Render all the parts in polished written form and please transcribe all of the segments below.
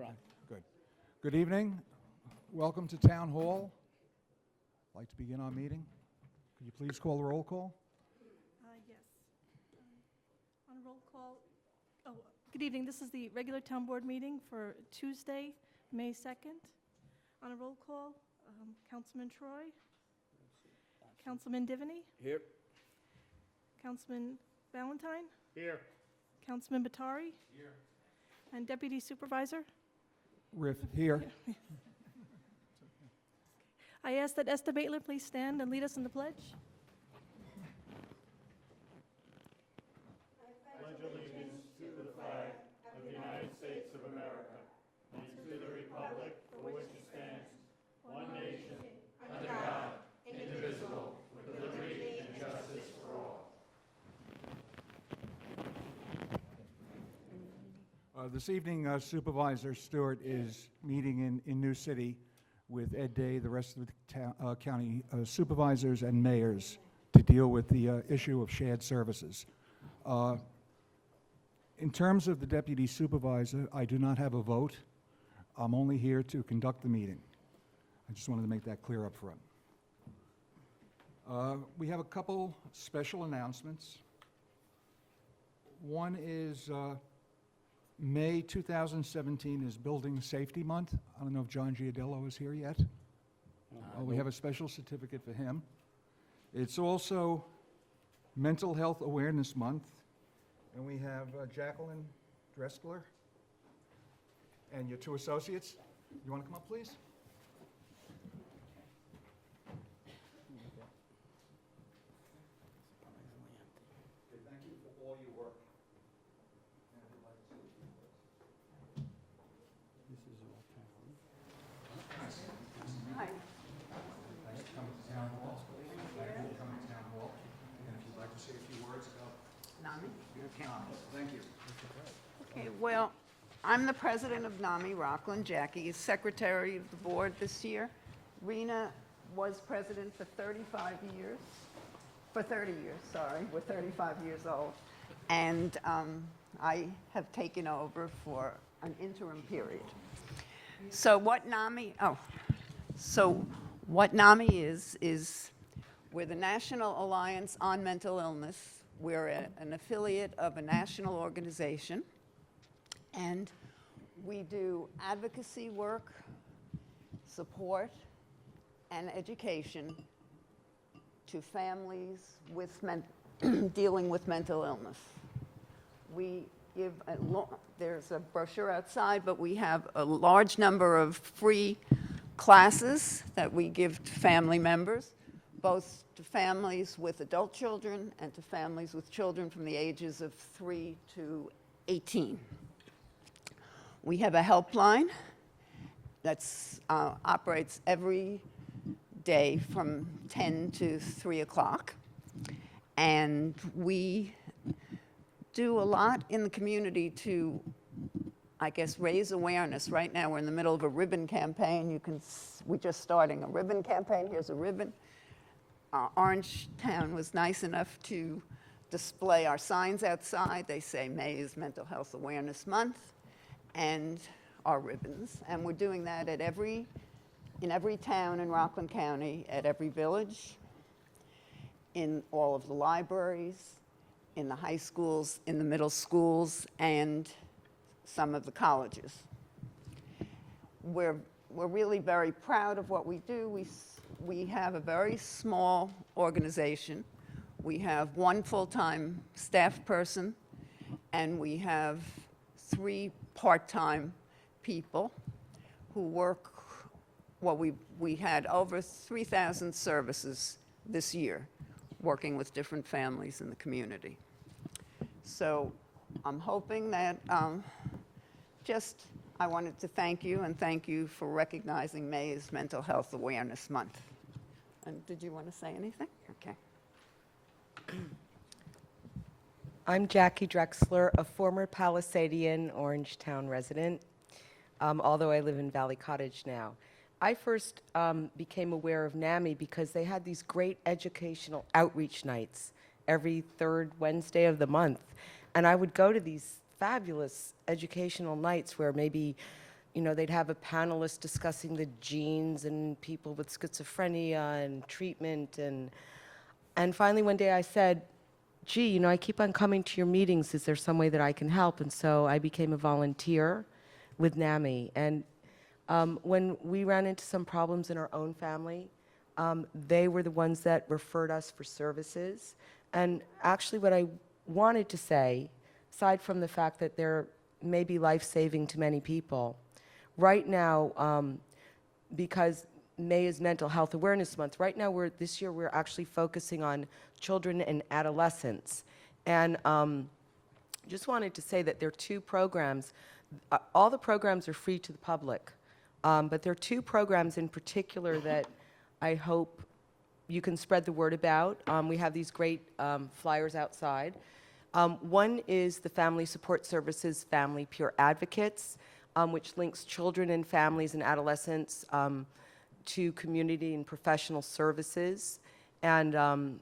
You're on. Good. Good evening. Welcome to Town Hall. I'd like to begin our meeting. Could you please call the roll call? Yes. On a roll call, good evening. This is the regular town board meeting for Tuesday, May 2nd. On a roll call, Councilman Troy, Councilman Divany, Here. Councilman Valentine, Here. Councilman Batari. Here. And Deputy Supervisor. Riff here. I ask that Esther Baitler please stand and lead us in the pledge. Pledge allegiance to the flag of the United States of America and to the republic for which it stands, one nation, under God, indivisible, with liberty and justice for all. This evening, Supervisor Stewart is meeting in New City with Ed Day, the rest of the county supervisors and mayors to deal with the issue of shared services. In terms of the deputy supervisor, I do not have a vote. I'm only here to conduct the meeting. I just wanted to make that clear up front. We have a couple special announcements. One is May 2017 is Building Safety Month. I don't know if John Giardello is here yet. We have a special certificate for him. It's also Mental Health Awareness Month, and we have Jacqueline Dreskler and your two associates. You want to come up, please? Okay, thank you for all your work. Hi. Thanks for coming to Town Hall. Thank you for coming to Town Hall. And if you'd like to say a few words about... NAMI? Okay. Thank you. Okay, well, I'm the president of NAMI. Rockland Jackie is secretary of the board this year. Rena was president for 35 years. For 30 years, sorry. We're 35 years old. And I have taken over for an interim period. So what NAMI is we're the National Alliance on Mental Illness. We're an affiliate of a national organization, and we do advocacy work, support, and education to families with dealing with mental illness. We give there's a brochure outside, but we have a large number of free classes that we give to family members, both to families with adult children and to families with children from the ages of 3 to 18. We have a helpline that operates every day from 10 to 3 o'clock, and we do a lot in the community to, I guess, raise awareness. Right now we're in the middle of a ribbon campaign. We're just starting a ribbon campaign. Here's a ribbon. Orangetown was nice enough to display our signs outside. They say May is Mental Health Awareness Month, and our ribbons. And we're doing that in every town in Rockland County, at every village, in all of the libraries, in the high schools, in the middle schools, and some of the colleges. We're really very proud of what we do. We have a very small organization. We have one full-time staff person, and we have 3 part-time people who work. Well, we had over 3,000 services this year, working with different families in the community. So I'm hoping that I wanted to thank you, and thank you for recognizing May as Mental Health Awareness Month. And did you want to say anything? Okay. I'm Jackie Drexler, a former Palisadian Orangetown resident, although I live in Valley Cottage now. I first became aware of NAMI because they had these great educational outreach nights every 3rd Wednesday of the month. And I would go to these fabulous educational nights where maybe they'd have a panelist discussing the genes and people with schizophrenia and treatment. And finally, one day I said, gee, I keep on coming to your meetings. Is there some way that I can help? And so I became a volunteer with NAMI. And when we ran into some problems in our own family, they were the ones that referred us for services. And actually what I wanted to say, aside from the fact that they're maybe life-saving to many people, right now, because May is Mental Health Awareness Month, right now this year we're actually focusing on children and adolescents. And just wanted to say that there are two programs. All the programs are free to the public, but there are two programs in particular that I hope you can spread the word about. We have these great flyers outside. One is the Family Support Services Family Peer Advocates, which links children and families and adolescents to community and professional services. And our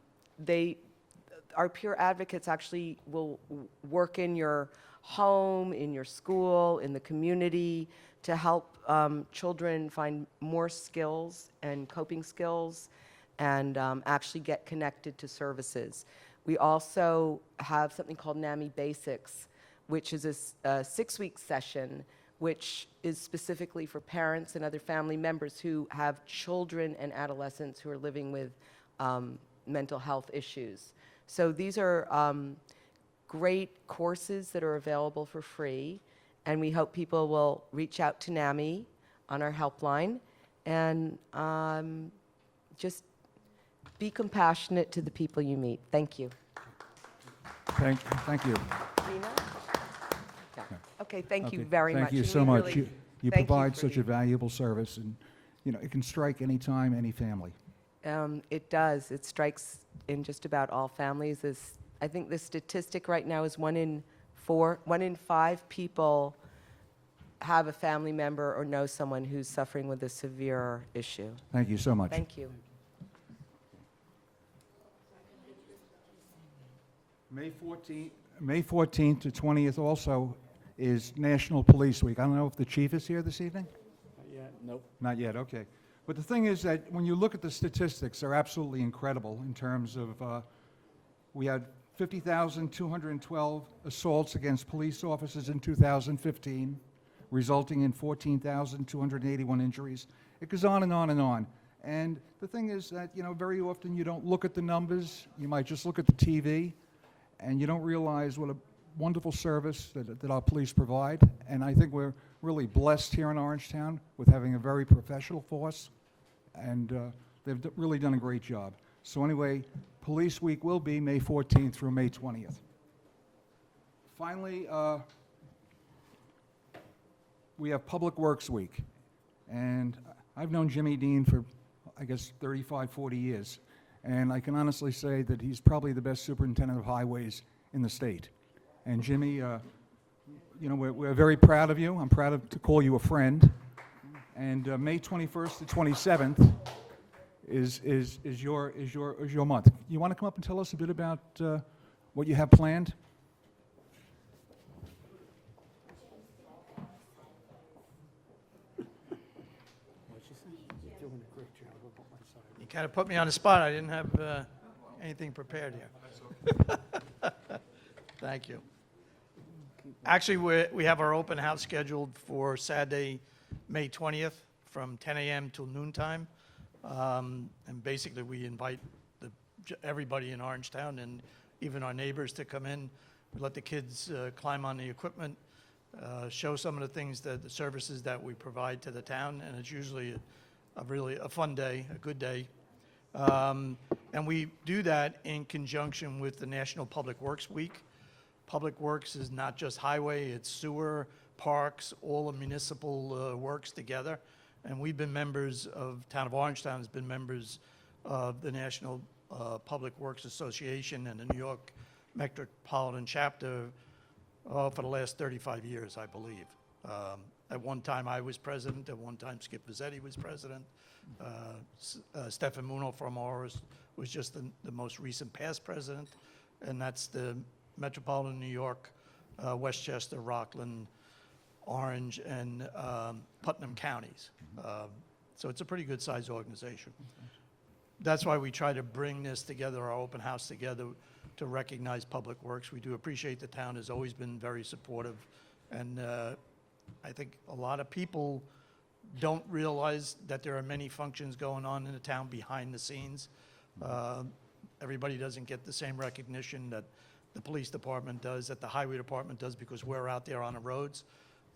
peer advocates actually will work in your home, in your school, in the community to help children find more skills and coping skills and actually get connected to services. We also have something called NAMI Basics, which is a 6-week session which is specifically for parents and other family members who have children and adolescents who are living with mental health issues. So these are great courses that are available for free, and we hope people will reach out to NAMI on our helpline and just be compassionate to the people you meet. Thank you. Thank you. Rena? Yeah. Okay, thank you Okay, very much. Thank you And so we much. really You thank you provide for such the- a valuable service, and, it can strike any time, any family. It does. It strikes in just about all families. I think the statistic right now is 1 in 5 people have a family member or know someone who's suffering with a severe issue. Thank you so much. Thank you. May 14th to 20th also is National Police Week. I don't know if the chief is here this evening? Nope. Not yet, okay. But the thing is that when you look at the statistics, they're absolutely incredible in terms of, we had 50,212 assaults against police officers in 2015, resulting in 14,281 injuries. It goes on and on and on. And the thing is that, very often you don't look at the numbers. You might just look at the TV, and you don't realize what a wonderful service that our police provide. And I think we're really blessed here in Orangetown with having a very professional force, and they've really done a great job. So anyway, Police Week will be May 14th through May 20th. Finally, we have Public Works Week. And I've known Jimmy Dean for, I guess, 35, 40 years. And I can honestly say that he's probably the best superintendent of highways in the state. And Jimmy, we're very proud of you. I'm proud to call you a friend. And May 21st to 27th is your month. You want to come up and tell us a bit about what you have planned? You kind of put me on the spot. I didn't have anything prepared here. Thank you. Actually, we have our open house scheduled for Saturday, May 20th, from 10 a.m. till noontime. And basically, we invite everybody in Orangetown and even our neighbors to come in. We let the kids climb on the equipment, show some of the things, the services that we provide to the town, and it's usually a fun day, a good day. And we do that in conjunction with the National Public Works Week. Public Works is not just highway, it's sewer, parks, all the municipal works together. And we've been members of, Town of Orangetown has been members of the National Public Works Association and the New York Metropolitan Chapter for the last 35 years, I believe. At one time I was president, at one time Skip Vizzetti was president. Stefan Muno from Oris was just the most recent past president, and that's the Metropolitan New York, Westchester, Rockland, Orange, and Putnam counties. So it's a pretty good-sized organization. That's why we try to bring this together, our open house together, to recognize Public Works. We do appreciate the town has always been very supportive, and I think a lot of people don't realize that there are many functions going on in the town behind the scenes. Everybody doesn't get the same recognition that the police department does, that the highway department does, because we're out there on the roads.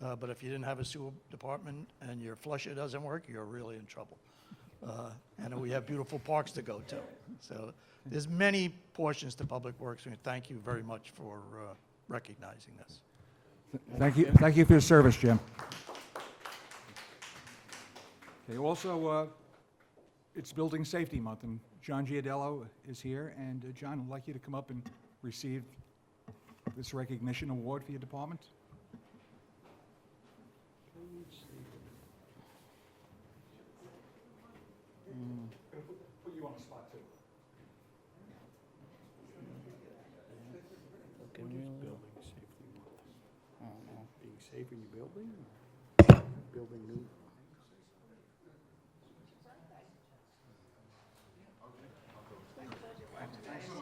But if you didn't have a sewer department and your flusher doesn't work, you're really in trouble. And we have beautiful parks to go to. So there's many portions to Public Works, and thank you very much for recognizing this. Thank you for your service, Jim. Okay, also, it's Building Safety Month, and John Giardello is here, and John, I'd like you to come up and receive this recognition award for your department. Put you on the spot, too. Building safety month. Being safe in your building? Building new?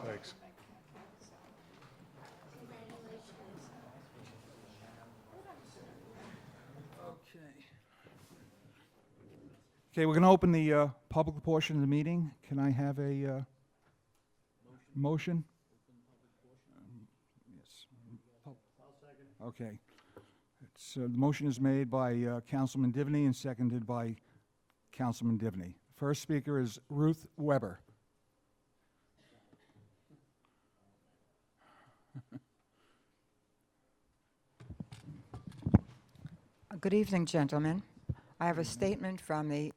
Thanks. Okay, we're going to open the public portion of the meeting. Can I have a motion? Yes. Okay. So the motion is made by Councilman Divney and seconded by Councilman Divney. First speaker is Ruth Weber. Good evening, gentlemen. I have a statement from the...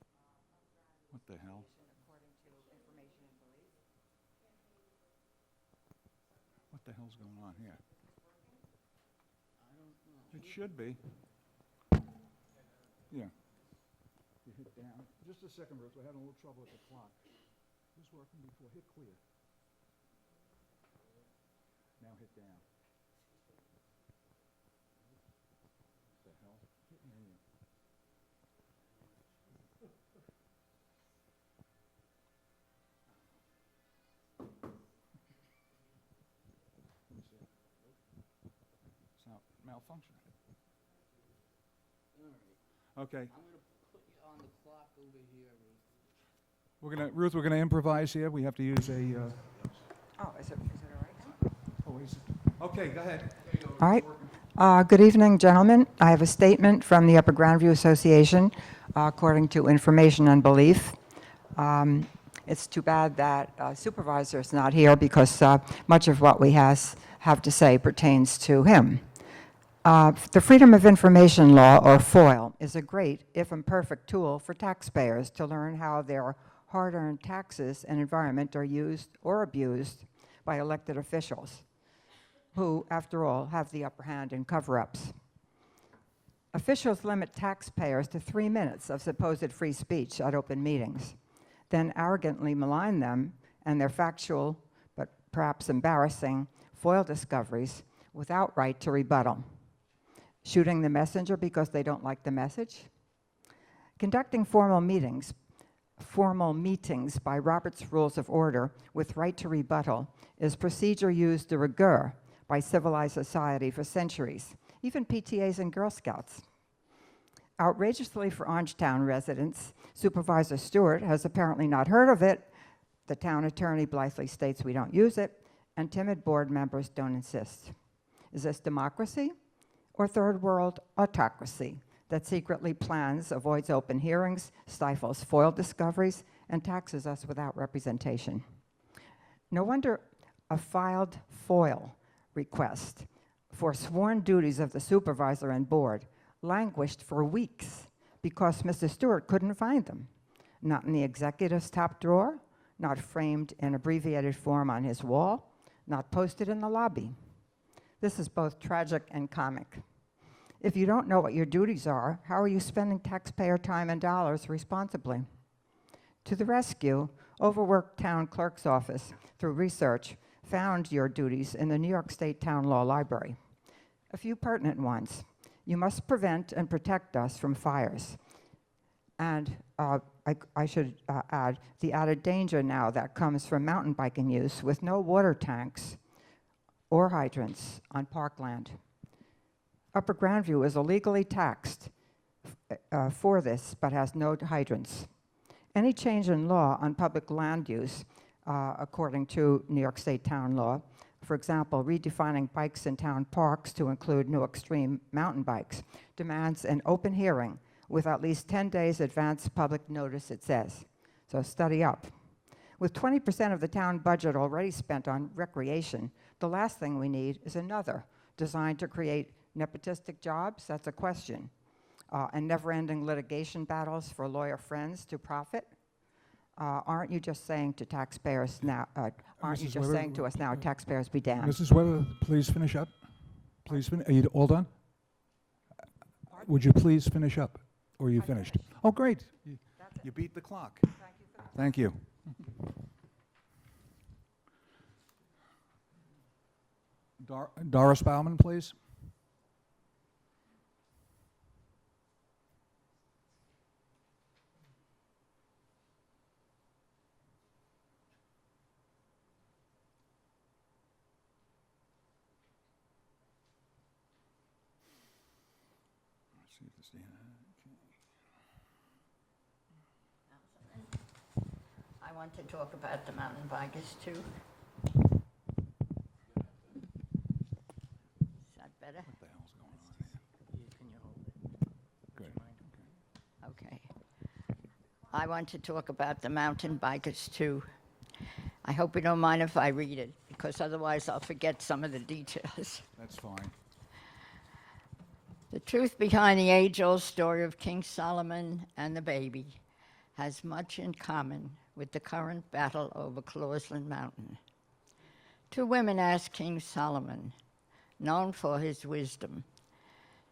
What the hell? What the hell's going on here? It should be. Yeah. You hit down. Just a second, Ruth. We're having a little trouble with the clock. It was working before. Hit clear. Now hit down. What the hell? Hit menu. It's not malfunctioning. Okay. I'm going to put you on the clock over here, Ruth. Ruth, we're gonna improvise here. We have to use a, Oh, is it all right? oh, is it? Okay, go ahead. All right. Good evening, gentlemen. I have a statement from the Upper Grandview Association, according to information and belief. It's too bad that Supervisor is not here because much of what we have to say pertains to him. The Freedom of Information Law, or FOIL, is a great, if imperfect, tool for taxpayers to learn how their hard-earned taxes and environment are used or abused by elected officials, who, after all, have the upper hand in cover-ups. Officials limit taxpayers to 3 minutes of supposed free speech at open meetings, then arrogantly malign them and their factual, but perhaps embarrassing, FOIL discoveries without right to rebuttal. Shooting the messenger because they don't like the message. Conducting formal meetings by Robert's Rules of Order with right to rebuttal is procedure used de rigueur by civilized society for centuries, even PTAs and Girl Scouts. Outrageously for Orangetown residents, Supervisor Stewart has apparently not heard of it, the town attorney blithely states we don't use it, and timid board members don't insist. Is this democracy or third world autocracy that secretly plans, avoids open hearings, stifles FOIL discoveries, and taxes us without representation? No wonder a filed FOIL request for sworn duties of the supervisor and board languished for weeks because Mr. Stewart couldn't find them. Not in the executive's top drawer, not framed in abbreviated form on his wall, not posted in the lobby. This is both tragic and comic. If you don't know what your duties are, how are you spending taxpayer time and dollars responsibly? To the rescue, overworked town clerk's office, through research, found your duties in the New York State Town Law Library. A few pertinent ones. You must prevent and protect us from fires. And I should add the added danger now that comes from mountain biking use with no water tanks or hydrants on parkland. Upper Grandview is illegally taxed for this, but has no hydrants. Any change in law on public land use, according to New York State town law, for example, redefining bikes in town parks to include new extreme mountain bikes, demands an open hearing with at least 10 days advance public notice, it says. So study up. With 20% of the town budget already spent on recreation, the last thing we need is another designed to create nepotistic jobs, that's a question, and never-ending litigation battles for lawyer friends to profit. Aren't you just saying to taxpayers now, aren't you Mrs. just Weber, saying to us now, taxpayers be damned? Mrs. Weber, please finish up. Please are you all done? Would you please finish up? Or are you finished? Oh, great. You beat the clock. Thank you. Doris Bauman, please. Let's see if this I want to talk about the mountain bikers too. Is that better? What the hell's going on here? Can you hold it? Good. Okay. I want to talk about the mountain bikers too. I hope you don't mind if I read it, because otherwise I'll forget some of the details. That's fine. The truth behind the age-old story of King Solomon and the baby has much in common with the current battle over Clausland Mountain. Two women asked King Solomon, known for his wisdom,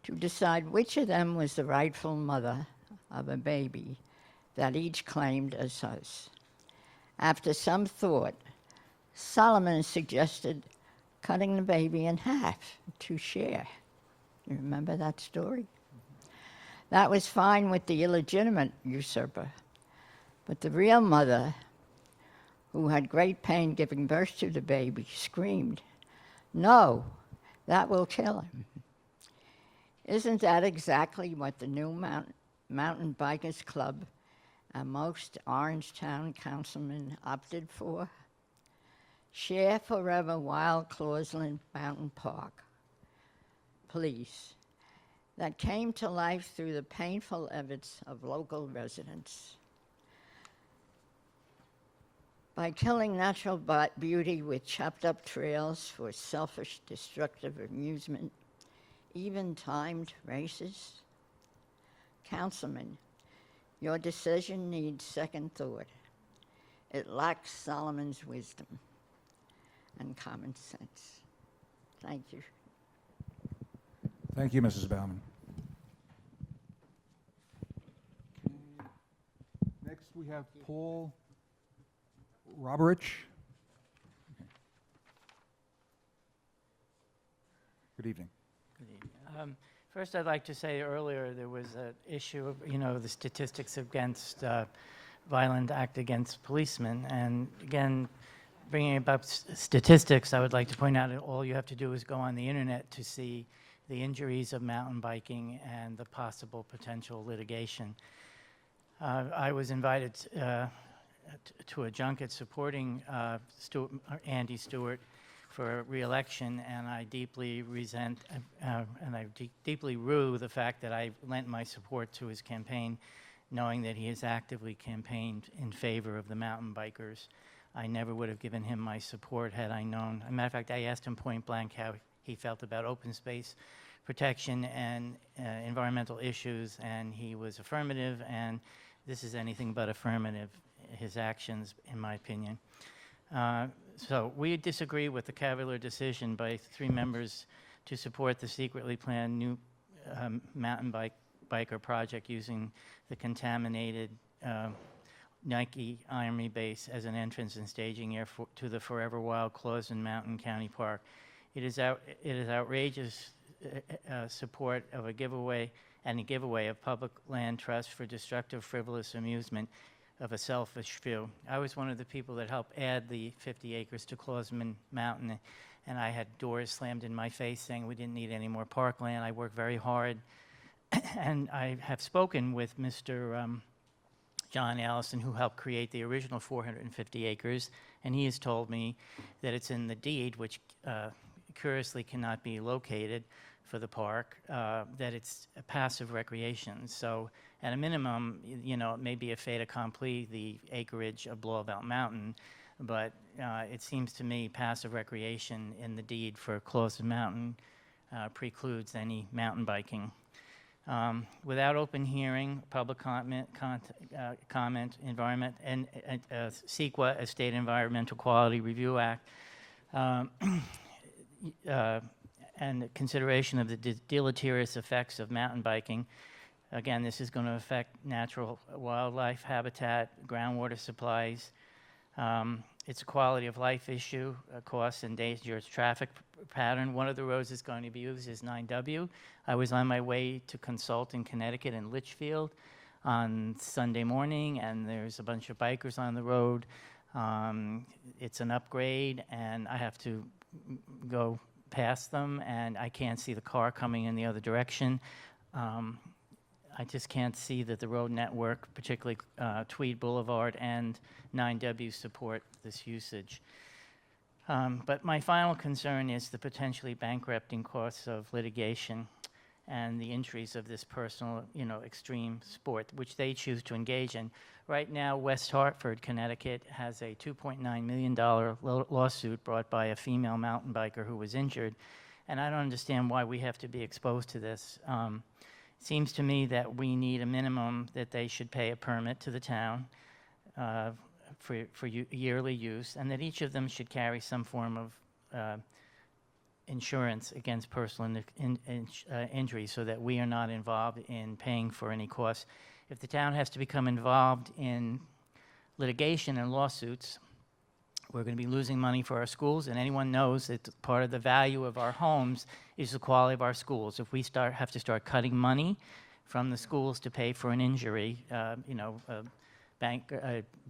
to decide which of them was the rightful mother of a baby that each claimed as hers. After some thought, Solomon suggested cutting the baby in half to share. You remember that story? That was fine with the illegitimate usurper, but the real mother, who had great pain giving birth to the baby, screamed, "No, that will kill him." Isn't that exactly what the new Mountain Bikers Club and most Orangetown councilmen opted for? Share forever Wild Clausland Mountain Park. Please, that came to life through the painful efforts of local residents. By killing natural beauty with chopped up trails for selfish, destructive amusement, even timed races. Councilman, your decision needs second thought. It lacks Solomon's wisdom and common sense. Thank you. Thank you, Mrs. Bauman. Next, we have Paul Roberich. Good evening. First, I'd like to say earlier there was an issue of, the statistics against violent act against policemen. And again, bringing about statistics, I would like to point out that all you have to do is go on the internet to see the injuries of mountain biking and the possible potential litigation. I was invited to a junket supporting Andy Stewart for re-election, and I deeply resent and I deeply rue the fact that I lent my support to his campaign, knowing that he has actively campaigned in favor of the mountain bikers. I never would have given him my support had I known. As a matter of fact, I asked him point blank how he felt about open space protection and environmental issues, and he was affirmative, and this is anything but affirmative, his actions, in my opinion. So we disagree with the cavalier decision by 3 members to support the secretly planned new mountain biker project using the contaminated Nike Army base as an entrance and staging area to the Forever Wild Clausland Mountain County Park. It is outrageous support of a giveaway of public land trust for destructive, frivolous amusement of a selfish few. I was one of the people that helped add the 50 acres to Clausman Mountain, and I had doors slammed in my face saying we didn't need any more parkland. I worked very hard, and I have spoken with Mr. John Allison, who helped create the original 450 acres, and he has told me that it's in the deed, which curiously cannot be located for the park, that it's a passive recreation. So at a minimum, you know, it may be a fait accompli, the acreage of Blauvelt Mountain, but it seems to me passive recreation in the deed for Clausman Mountain precludes any mountain biking. Without open hearing, public comment, environment, and CEQA, a State Environmental Quality Review Act, and consideration of the deleterious effects of mountain biking. Again, this is going to affect natural wildlife habitat, groundwater supplies. It's a quality of life issue, costs and dangerous traffic pattern. One of the roads that's going to be used is 9W. I was on my way to consult in Connecticut in Litchfield on Sunday morning, and there's a bunch of bikers on the road. It's an upgrade, and I have to go past them, and I can't see the car coming in the other direction. I just can't see that the road network, particularly Tweed Boulevard and 9W, support this usage. But my final concern is the potentially bankrupting costs of litigation and the injuries of this personal, extreme sport, which they choose to engage in. Right now, West Hartford, Connecticut, has a $2.9 million lawsuit brought by a female mountain biker who was injured, and I don't understand why we have to be exposed to this. It seems to me that we need a minimum that they should pay a permit to the town for yearly use, and that each of them should carry some form of insurance against personal injury so that we are not involved in paying for any costs. If the town has to become involved in litigation and lawsuits, we're going to be losing money for our schools, and anyone knows that part of the value of our homes is the quality of our schools. If we have to start cutting money from the schools to pay for an injury, a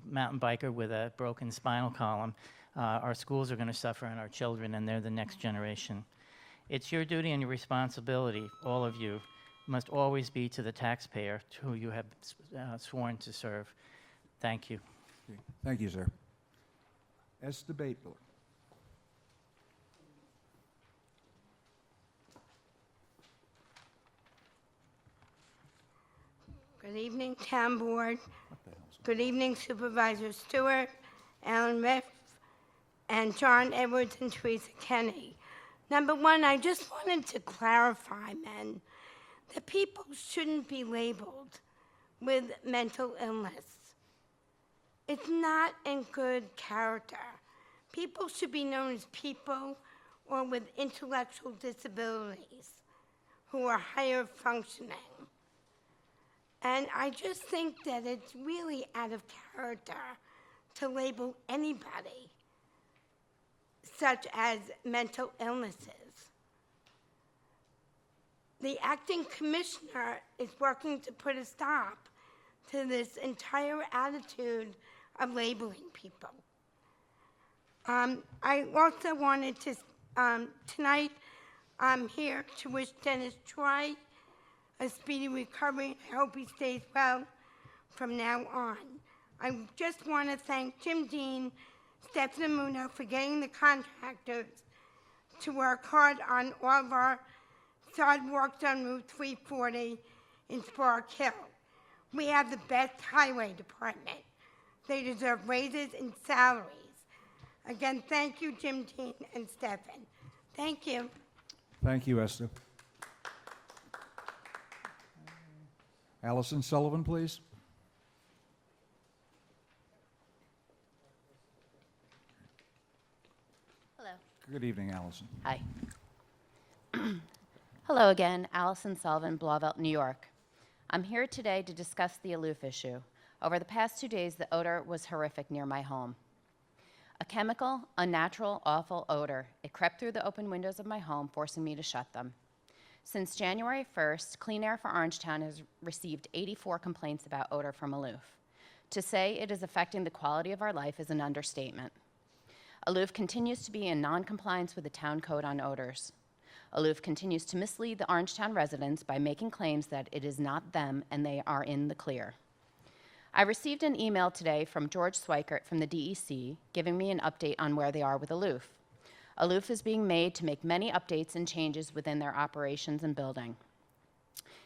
mountain biker with a broken spinal column, our schools are going to suffer, and our children, and they're the next generation. It's your duty and your responsibility, all of you, must always be to the taxpayer who you have sworn to serve. Thank you. Okay. Thank you, sir. Esther Baitler. Good evening, Town Board. Good evening, Supervisor Stewart, Alan Riff, and John Edwards and Teresa Kenny. Number one, I just wanted to clarify, men, that people shouldn't be labeled with mental illness. It's not in good character. People should be known as people or with intellectual disabilities who are higher functioning. And I just think that it's really out of character to label anybody such as mental illnesses. The acting commissioner is working to put a stop to this entire attitude of labeling people. I also wanted to, tonight, I'm here to wish Dennis Troy a speedy recovery. I hope he stays well from now on. I just want to thank Jim Dean, Stefan Muno for getting the contractors to work hard on all of our sidewalks on Route 340 in Spark Hill. We have the best highway department. They deserve raises and salaries. Again, thank you, Jim Dean and Stefan. Thank you. Thank you, Esther. Allison Sullivan, please. Hello. Good evening, Allison. Hi. Hello again, Allison Sullivan, Blauvelt, New York. I'm here today to discuss the aloof issue. Over the past 2 days, the odor was horrific near my home. A chemical, unnatural, awful odor. It crept through the open windows of my home, forcing me to shut them. Since January 1st, Clean Air for Orangetown has received 84 complaints about odor from Aloof. To say it is affecting the quality of our life is an understatement. Aloof continues to be in non-compliance with the town code on odors. Aloof continues to mislead the Orangetown residents by making claims that it is not them and they are in the clear. I received an email today from George Swikert from the DEC giving me an update on where they are with Aloof. Aloof is being made to make many updates and changes within their operations and building.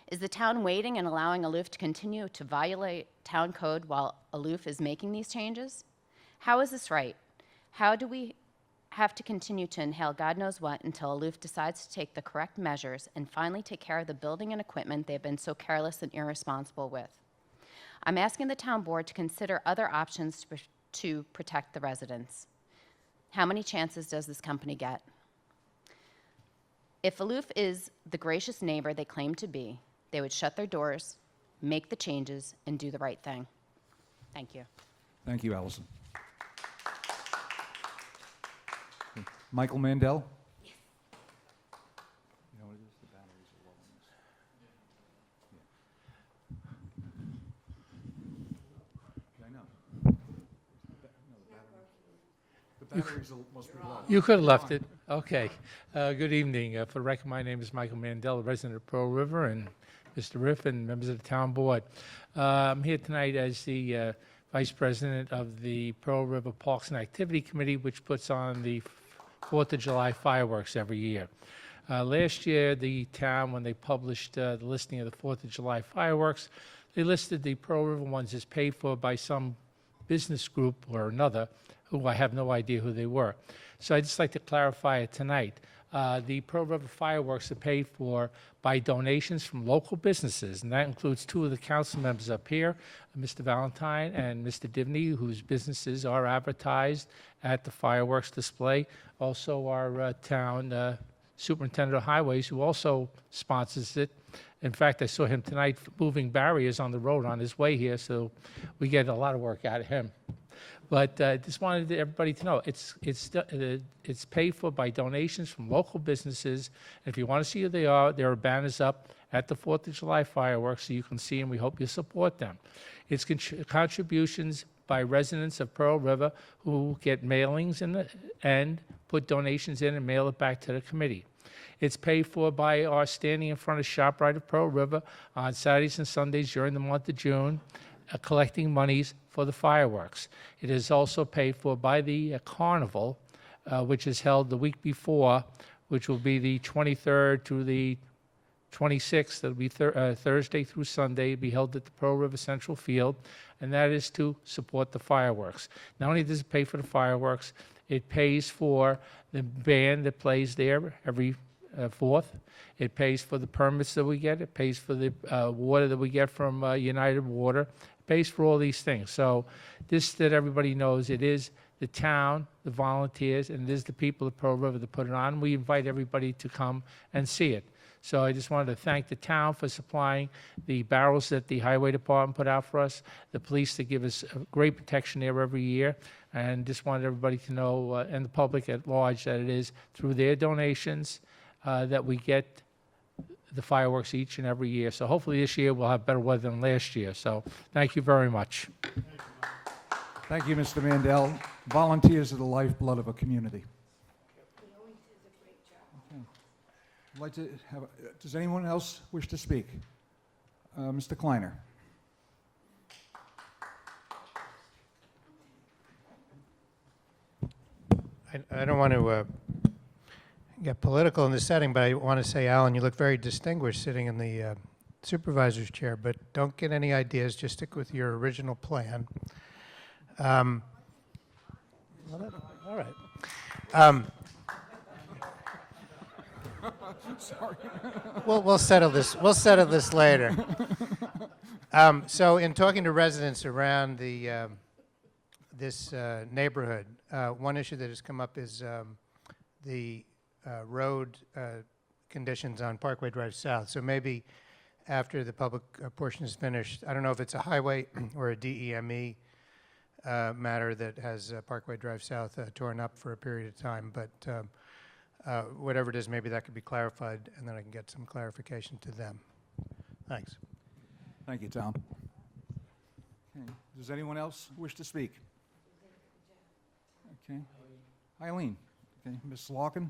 Is the town waiting and allowing Aloof to continue to violate town code while Aloof is making these changes? How is this right? How do we have to continue to inhale God knows what until Aloof decides to take the correct measures and finally take care of the building and equipment they've been so careless and irresponsible with? I'm asking the town board to consider other options to protect the residents. How many chances does this company get? If Aloof is the gracious neighbor they claim to be, they would shut their doors, make the changes, and do the right thing. Thank you. Thank you, Allison. Michael Mandel? Yes. You know what it is? The batteries are low on this. Yeah, I know. The batteries must be low. You could have left it. Okay. Good evening. For the record, my name is Michael Mandel, a resident of Pearl River, and Mr. Riff and members of the town board. I'm here tonight as the vice president of the Pearl River Parks and Activity Committee, which puts on the 4th of July fireworks every year. Last year, the town, when they published the listing of the 4th of July fireworks, they listed the Pearl River ones as paid for by some business group or another, who I have no idea who they were. So I'd just like to clarify it tonight. The Pearl River fireworks are paid for by donations from local businesses, and that includes two of the council members up here, Mr. Valentine and Mr. Divney, whose businesses are advertised at the fireworks display. Also, our town superintendent of highways, who also sponsors it. In fact, I saw him tonight moving barriers on the road on his way here, so we get a lot of work out of him. But just wanted everybody to know, it's paid for by donations from local businesses. And if you want to see who they are, there are banners up at the 4th of July fireworks, so you can see them. We hope you support them. It's contributions by residents of Pearl River who get mailings and put donations in and mail it back to the committee. It's paid for by our standing in front of ShopRite of Pearl River on Saturdays and Sundays during the month of June, collecting monies for the fireworks. It is also paid for by the carnival, which is held the week before, which will be the 23rd to the 26th. It'll be Thursday through Sunday. It'll be held at the Pearl River Central Field, and that is to support the fireworks. Not only does it pay for the fireworks, it pays for the band that plays there every 4th. It pays for the permits that we get. It pays for the water that we get from United Water. It pays for all these things. So this, that everybody knows, it is the town, the volunteers, and it is the people of Pearl River that put it on. We invite everybody to come and see it. So I just wanted to thank the town for supplying the barrels that the highway department put out for us, the police to give us great protection there every year, and just wanted everybody to know, and the public at large, that it is through their donations that we get the fireworks each and every year. So hopefully this year we'll have better weather than last year. So thank you very much. Thank you, Mr. Mandel. Volunteers are the lifeblood of a community. Okay. I'd like to have, does anyone else wish to speak? Mr. Kleiner. I don't want to get political in this setting, but I want to say, Alan, you look very distinguished sitting in the supervisor's chair, but don't get any ideas, just stick with your original plan. All right. Sorry. We'll settle this. We'll settle this later. So, in talking to residents around the this neighborhood, one issue that has come up is the road conditions on Parkway Drive South. So maybe after the public portion is finished, I don't know if it's a highway or a DEME matter that has Parkway Drive South torn up for a period of time, but whatever it is, maybe that could be clarified, and then I can get some clarification to them. Thanks. Thank you, Tom. Okay. Does anyone else wish to speak? Okay. Eileen. Okay. Ms. Larkin?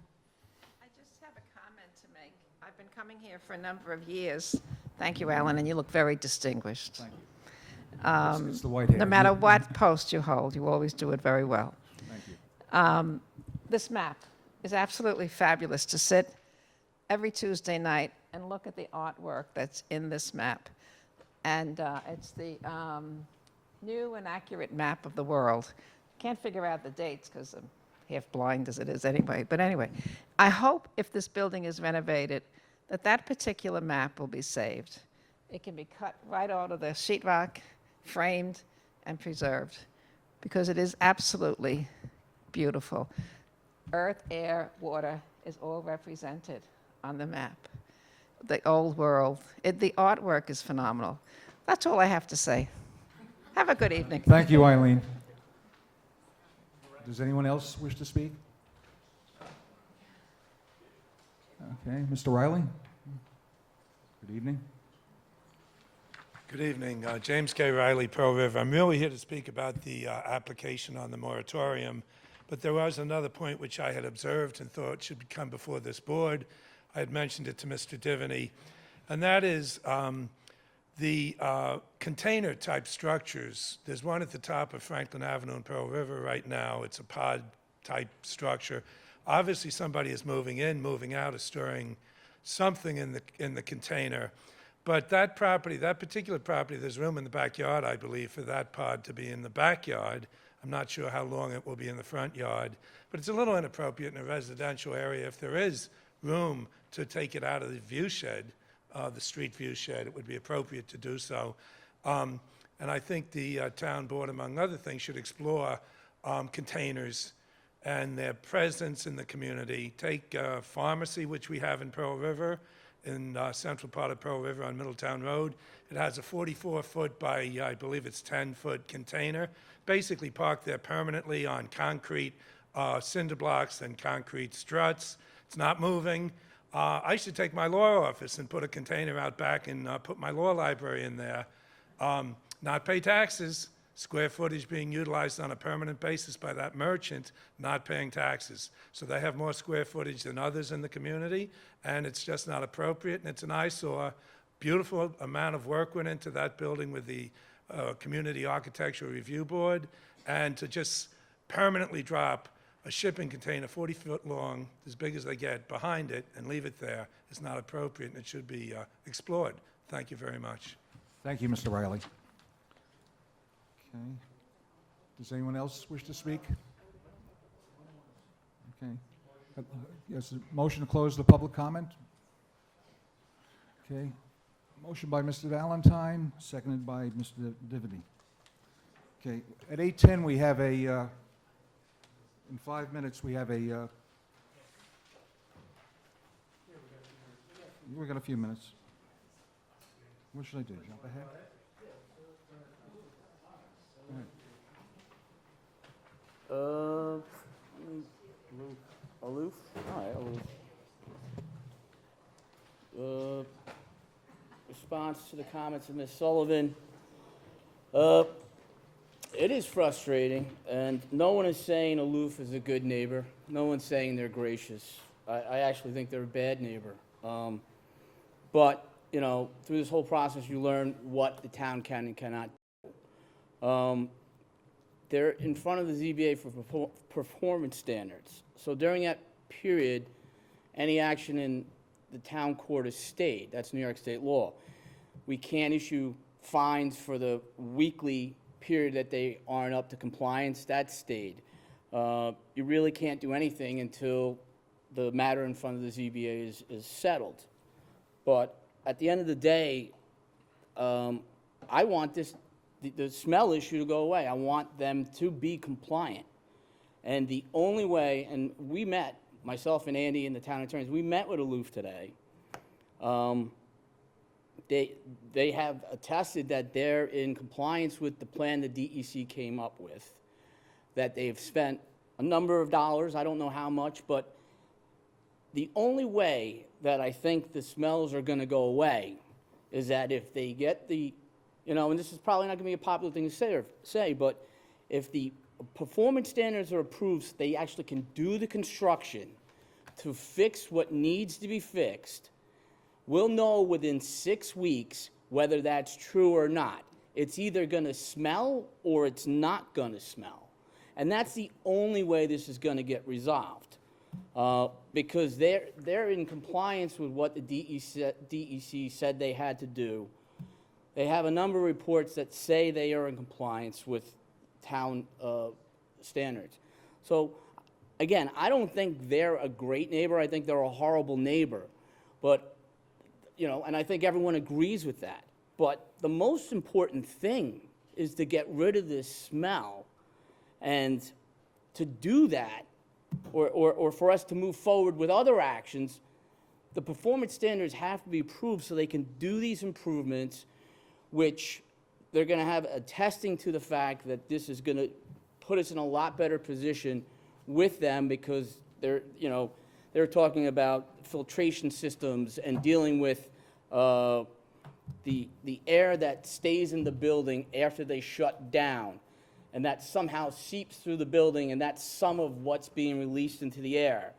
I just have a comment to make. I've been coming here for a number of years. Thank you, Alan, and you look very distinguished. Thank you. It's the white hair. No matter what post you hold, you always do it very well. Thank you. This map is absolutely fabulous to sit every Tuesday night and look at the artwork that's in this map. And it's the new and accurate map of the world. Can't figure out the dates because I'm half blind as it is anyway. But anyway, I hope if this building is renovated, that particular map will be saved. It can be cut right out of the sheetrock, framed, and preserved, because it is absolutely beautiful. Earth, air, water is all represented on the map. The old world. The artwork is phenomenal. That's all I have to say. Have a good evening. Thank you, Eileen. Does anyone else wish to speak? Okay, Mr. Riley? Good evening. Good evening. James K. Riley, Pearl River. I'm really here to speak about the application on the moratorium, but there was another point which I had observed and thought should come before this board. I had mentioned it to Mr. Divany, and that is the container-type structures. There's one at the top of Franklin Avenue in Pearl River right now. It's a pod-type structure. Obviously, somebody is moving in, moving out, or storing something in the container. But that property, that particular property, there's room in the backyard, I believe, for that pod to be in the backyard. I'm not sure how long it will be in the front yard, but it's a little inappropriate in a residential area. If there is room to take it out of the view shed, the street view shed, it would be appropriate to do so. And I think the town board, among other things, should explore containers and their presence in the community. Take pharmacy, which we have in Pearl River, in central part of Pearl River on Middletown Road. It has a 44-foot by, I believe it's 10-foot container, basically parked there permanently on concrete cinder blocks and concrete struts. It's not moving. I should take my law office and put a container out back and put my law library in there. Not pay taxes, square footage being utilized on a permanent basis by that merchant, not paying taxes. So they have more square footage than others in the community, and it's just not appropriate, and it's an eyesore. Beautiful amount of work went into that building with the Community Architectural Review Board, and to just permanently drop a shipping container 40 foot long, as big as they get, behind it and leave it there is not appropriate, and it should be explored. Thank you very much. Thank you, Mr. Riley. Okay. Does anyone else wish to speak? Okay. Yes, a motion to close the public comment? Okay. Motion by Mr. Valentine, seconded by Mr. Divany. Okay. At 8:10, we have a, in 5 minutes, we have a, we've got a few minutes. What should I do, jump ahead? Aloof? All right, aloof. Response to the comments of Ms. Sullivan. It is frustrating, and no one is saying aloof is a good neighbor. No one's saying they're gracious. I actually think they're a bad neighbor. But, you know, through this whole process, you learn what the town can and cannot do. They're in front of the ZBA for performance standards. So during that period, any action in the town court is stayed. That's New York State law. We can't issue fines for the weekly period that they aren't up to compliance. That's stayed. You really can't do anything until the matter in front of the ZBA is settled. But at the end of the day, I want the smell issue to go away. I want them to be compliant. And the only way, and we met, myself and Andy and the town attorneys, we met with Aloof today. They have attested that they're in compliance with the plan the DEC came up with, that they've spent a number of dollars, I don't know how much, but the only way that I think the smells are going to go away is that if they get the, and this is probably not going to be a popular thing to say, but if the performance standards are approved, so they actually can do the construction to fix what needs to be fixed, we'll know within 6 weeks whether that's true or not. It's either going to smell or it's not going to smell. And that's the only way this is going to get resolved. Because they're in compliance with what the DEC said they had to do. They have a number of reports that say they are in compliance with town standards. So, again, I don't think they're a great neighbor. I think they're a horrible neighbor. But, and I think everyone agrees with that. But the most important thing is to get rid of this smell. And to do that, or for us to move forward with other actions, the performance standards have to be approved so they can do these improvements, which they're going to have a testing to the fact that this is going to put us in a lot better position with them, because they're talking about filtration systems and dealing with the air that stays in the building after they shut down, and that somehow seeps through the building, and that's some of what's being released into the air.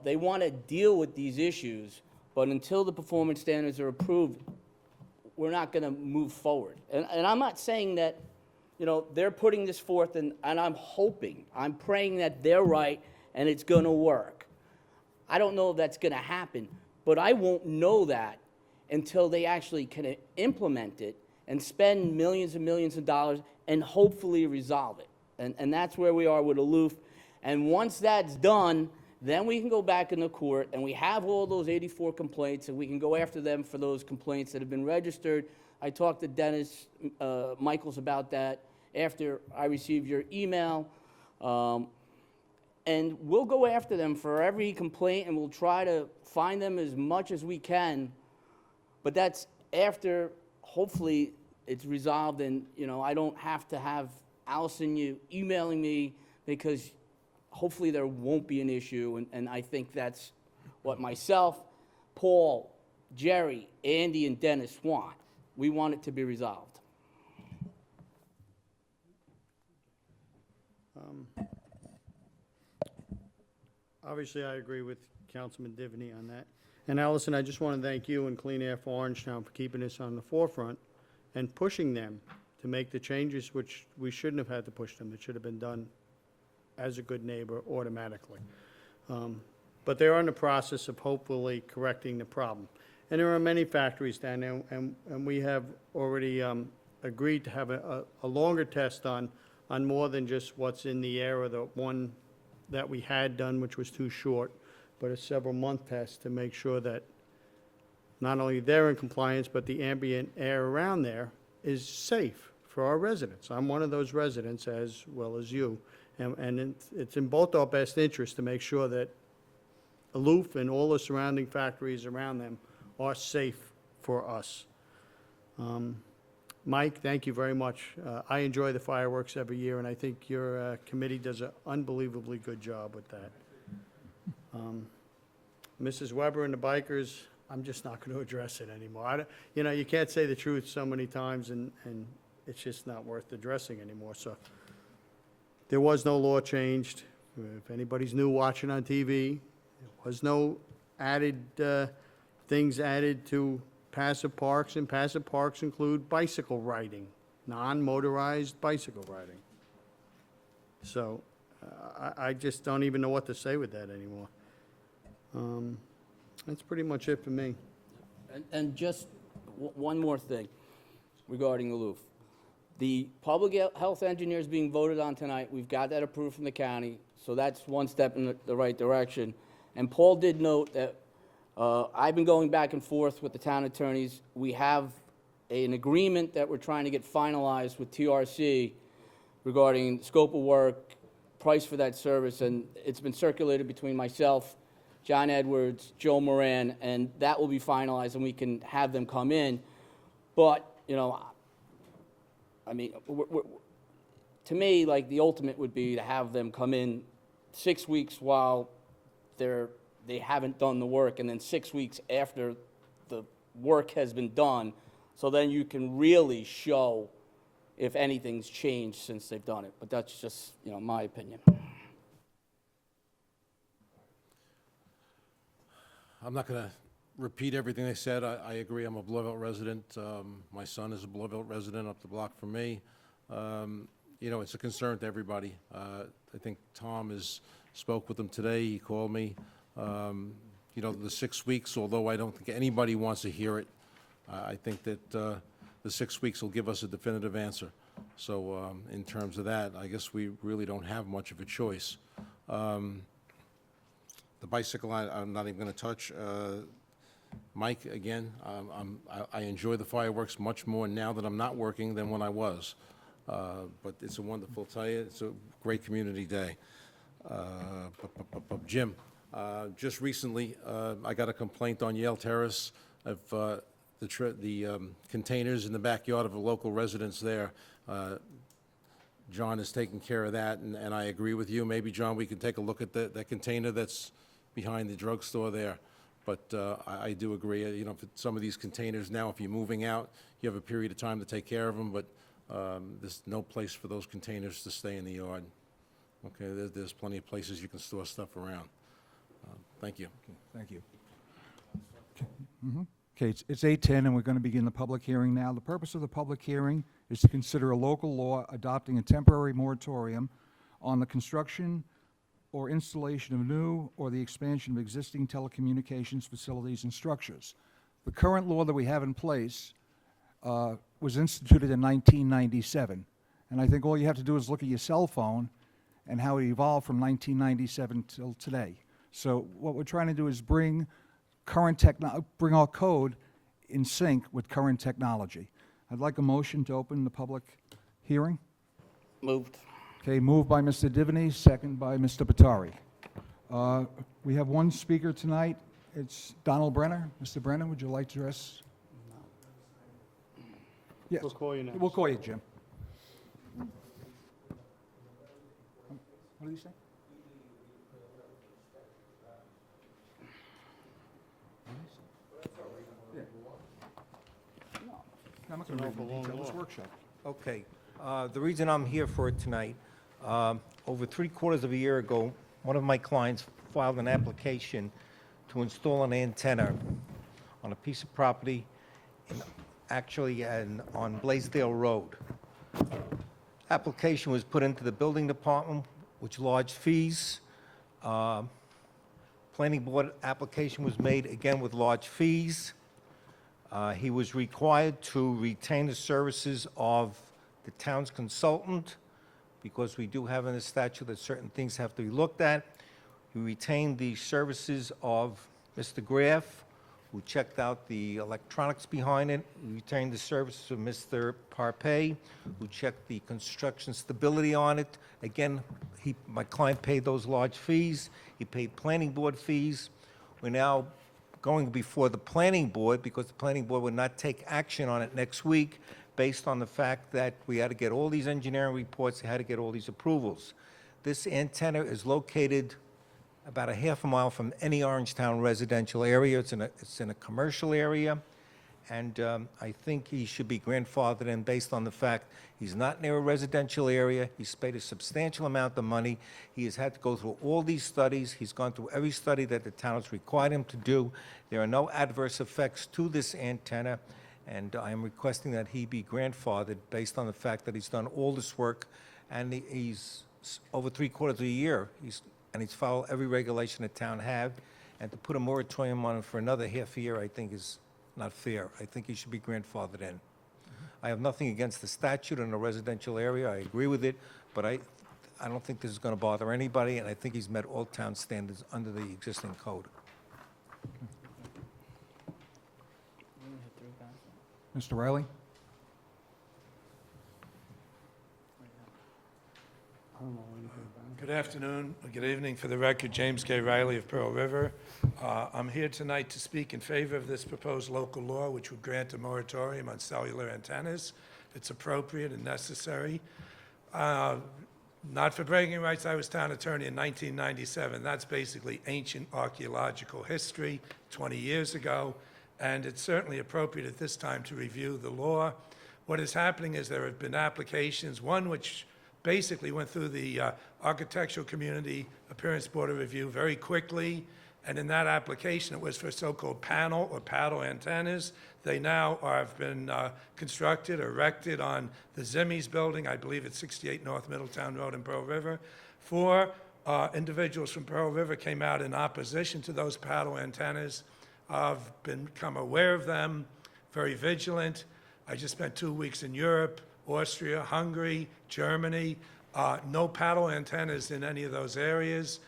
They want to deal with these issues, but until the performance standards are approved, we're not going to move forward. And I'm not saying that, they're putting this forth, and I'm praying that they're right and it's going to work. I don't know if that's going to happen, but I won't know that until they actually can implement it and spend millions and millions of dollars and hopefully resolve it. And that's where we are with Aloof. And once that's done, then we can go back in the court, and we have all those 84 complaints, and we can go after them for those complaints that have been registered. I talked to Dennis Michaels about that after I received your email. And we'll go after them for every complaint, and we'll try to find them as much as we can. But that's after, hopefully, it's resolved, and I don't have to have Allison, you emailing me, because hopefully there won't be an issue. And I think that's what myself, Paul, Jerry, Andy, and Dennis want. We want it to be resolved. Obviously, I agree with Councilman Divany on that. And Allison, I just want to thank you and Clean Air for Orangetown for keeping this on the forefront and pushing them to make the changes which we shouldn't have had to push them. It should have been done as a good neighbor automatically. But they are in the process of hopefully correcting the problem. And there are many factories down there, and we have already agreed to have a longer test on more than just what's in the air, or the one that we had done, which was too short, but a several-month test to make sure that not only they're in compliance, but the ambient air around there is safe for our residents. I'm one of those residents, as well as you, and it's in both our best interest to make sure that Aloof and all the surrounding factories around them are safe for us. Mike, thank you very much. I enjoy the fireworks every year, and I think your committee does an unbelievably good job with that. Mrs. Weber and the bikers, I'm just not going to address it anymore. You can't say the truth so many times, and it's just not worth addressing anymore. So there was no law changed. If anybody's new watching on TV, there was no added things added to passive parks, and passive parks include bicycle riding, non-motorized bicycle riding. So I just don't even know what to say with that anymore. That's pretty much it for me. And just one more thing regarding Aloof. The public health engineer is being voted on tonight. We've got that approved from the county, so that's one step in the right direction. And Paul did note that I've been going back and forth with the town attorneys. We have an agreement that we're trying to get finalized with TRC regarding scope of work, price for that service, and it's been circulated between myself, John Edwards, Joe Moran, and that will be finalized, and we can have them come in. But, I mean, to me, like, the ultimate would be to have them come in 6 weeks while they're they haven't done the work, and then 6 weeks after the work has been done, so then you can really show if anything's changed since they've done it. But that's just, my opinion. I'm not going to repeat everything they said. I agree. I'm a Blauvelt resident. My son is a Blauvelt resident up the block from me. It's a concern to everybody. I think Tom spoke with them today. He called me. The 6 weeks, although I don't think anybody wants to hear it, I think that the 6 weeks will give us a definitive answer. So in terms of that, I guess we really don't have much of a choice. The bicycle, I'm not even going to touch. Mike, again, I enjoy the fireworks much more now that I'm not working than when I was. But it's a wonderful, tell you, it's a great community day. Jim, just recently, I got a complaint on Yale Terrace of the containers in the backyard of a local residence there. John is taking care of that, and I agree with you. Maybe, John, we can take a look at that container that's behind the drugstore there. But I do agree, for some of these containers now, if you're moving out, you have a period of time to take care of them, but there's no place for those containers to stay in the yard. Okay, there's plenty of places you can store stuff around. Thank you. Thank you. Okay, it's 8:10, and we're going to begin the public hearing now. The purpose of the public hearing is to consider a local law adopting a temporary moratorium on the construction or installation of new or the expansion of existing telecommunications facilities and structures. The current law that we have in place was instituted in 1997, and I think all you have to do is look at your cell phone and how it evolved from 1997 till today. So what we're trying to do is bring our code in sync with current technology. I'd like a motion to open the public hearing. Moved. Okay, moved by Mr. Divany, second by Mr. Batari. We have one speaker tonight. It's Donald Brenner. Mr. Brenner, would you like to address? Yes. We'll call you next. We'll call you, Jim. What did he say? Yeah. No, I'm not going to read the detail. It's workshop. Okay. The reason I'm here for it tonight, over 3/4 of a year ago, one of my clients filed an application to install an antenna on a piece of property on Blaisdell Road. Application was put into the building department, which lodged fees. Planning board application was made again with large fees. He was required to retain the services of the town's consultant, because we do have in the statute that certain things have to be looked at. He retained the services of Mr. Graff, who checked out the electronics behind it. We retained the services of Mr. Parpay, who checked the construction stability on it. Again, my client paid those large fees. He paid planning board fees. We're now going before the planning board, because the planning board would not take action on it next week, based on the fact that we had to get all these engineering reports, they had to get all these approvals. This antenna is located about a half a mile from any Orangetown residential area. It's in a commercial area, and I think he should be grandfathered in based on the fact he's not near a residential area. He's paid a substantial amount of money. He has had to go through all these studies. He's gone through every study that the town has required him to do. There are no adverse effects to this antenna, and I am requesting that he be grandfathered based on the fact that he's done all this work, and he's over 3/4 of a year. He's followed every regulation the town have, and to put a moratorium on him for another half a year, I think is not fair. I think he should be grandfathered in. I have nothing against the statute in a residential area. I agree with it, but I don't think this is going to bother anybody, and I think he's met all town standards under the existing code. Mr. Riley? Good afternoon, or good evening. For the record, James K. Riley of Pearl River. I'm here tonight to speak in favor of this proposed local law, which would grant a moratorium on cellular antennas. It's appropriate and necessary. Not for bragging rights, I was town attorney in 1997. That's basically ancient archaeological history, 20 years ago, and it's certainly appropriate at this time to review the law. What is happening is there have been applications, one which basically went through the Architectural Community Appearance Board of Review very quickly, and in that application, it was for so-called panel or paddle antennas. They now have been constructed, erected on the Zimmy's building, I believe it's 68 North Middletown Road in Pearl River. 4 individuals from Pearl River came out in opposition to those paddle antennas. I've become aware of them, very vigilant. I just spent 2 weeks in Europe, Austria, Hungary, Germany. No paddle antennas in any of those areas.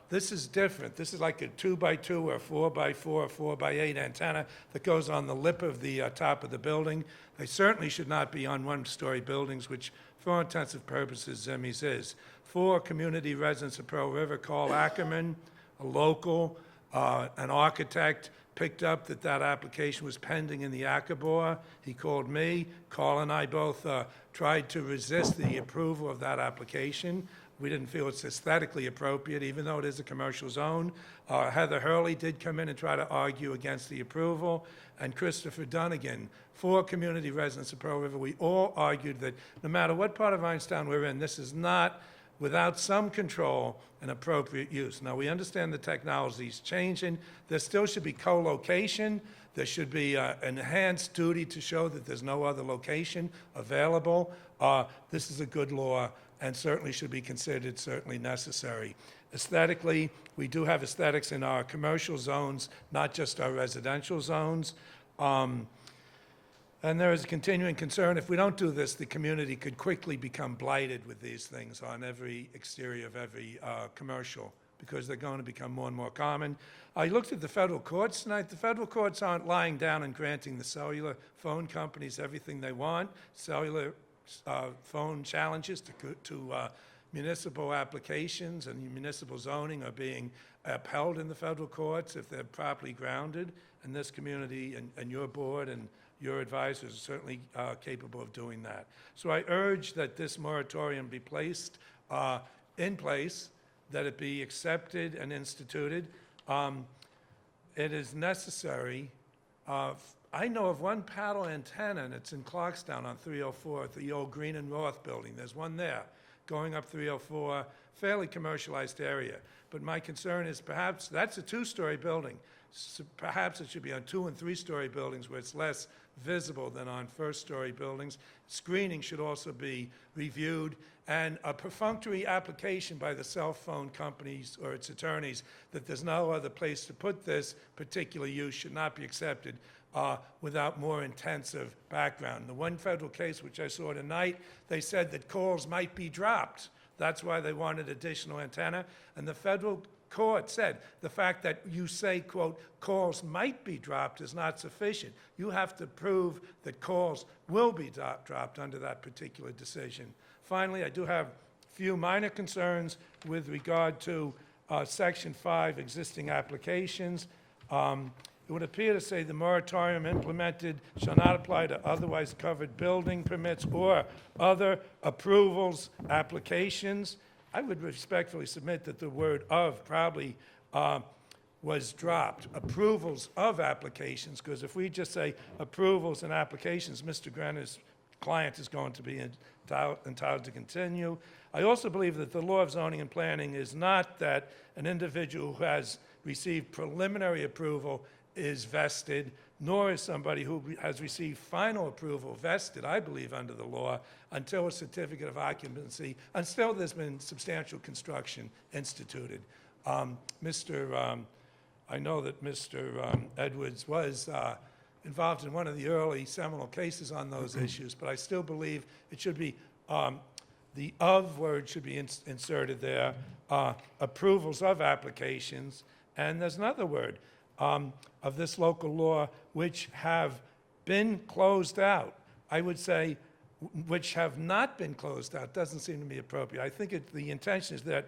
This is different. This is like a 2x2 or 4x4 or 4x8 antenna that goes on the lip of the top of the building. They certainly should not be on one-story buildings, which for all intents and purposes Zimmy's is. 4 community residents of Pearl River, Carl Ackerman, a local, an architect, picked up that that application was pending in the ACABOR. He called me. Carl and I both tried to resist the approval of that application. We didn't feel it's aesthetically appropriate, even though it is a commercial zone. Heather Hurley did come in and try to argue against the approval, and Christopher Dunnigan, 4 community residents of Pearl River. We all argued that no matter what part of Orangetown we're in, this is not, without some control, an appropriate use. Now, we understand the technology is changing. There still should be co-location. There should be an enhanced duty to show that there's no other location available. This is a good law and certainly should be considered certainly necessary. Aesthetically, we do have aesthetics in our commercial zones, not just our residential zones. And there is a continuing concern, if we don't do this, the community could quickly become blighted with these things on every exterior of every commercial, because they're going to become more and more common. I looked at the federal courts tonight. The federal courts aren't lying down and granting the cellular phone companies everything they want. Cellular phone challenges to municipal applications and municipal zoning are being upheld in the federal courts if they're properly grounded. And this community and your board and your advisors are certainly capable of doing that. So I urge that this moratorium be placed in place, that it be accepted and instituted. It is necessary. I know of one paddle antenna, and it's in Clarkstown on 304 at the old Green and Roth building. There's one there going up 304, fairly commercialized area. But my concern is perhaps that's a 2-story building. So perhaps it should be on 2- and 3-story buildings where it's less visible than on 1st-story buildings. Screening should also be reviewed, and a perfunctory application by the cell phone companies or its attorneys that there's no other place to put this particular use should not be accepted without more intensive background. The one federal case which I saw tonight, they said that calls might be dropped. That's why they wanted additional antenna, and the federal court said the fact that you say, quote, calls might be dropped is not sufficient. You have to prove that calls will be dropped under that particular decision. Finally, I do have a few minor concerns with regard to Section 5, existing applications. It would appear to say the moratorium implemented shall not apply to otherwise covered building permits or other approvals, applications. I would respectfully submit that the word "of" probably was dropped. Approvals of applications, because if we just say approvals and applications, Mr. Grenner's client is going to be entitled to continue. I also believe that the law of zoning and planning is not that an individual who has received preliminary approval is vested, nor is somebody who has received final approval vested, I believe, under the law, until a certificate of occupancy, until there's been substantial construction instituted. I know that Mr. Edwards was involved in one of the early seminal cases on those issues, but I still believe it should be, the "of" word should be inserted there, approvals of applications, and there's another word, of this local law which have been closed out. I would say which have not been closed out doesn't seem to be appropriate. I think the intention is that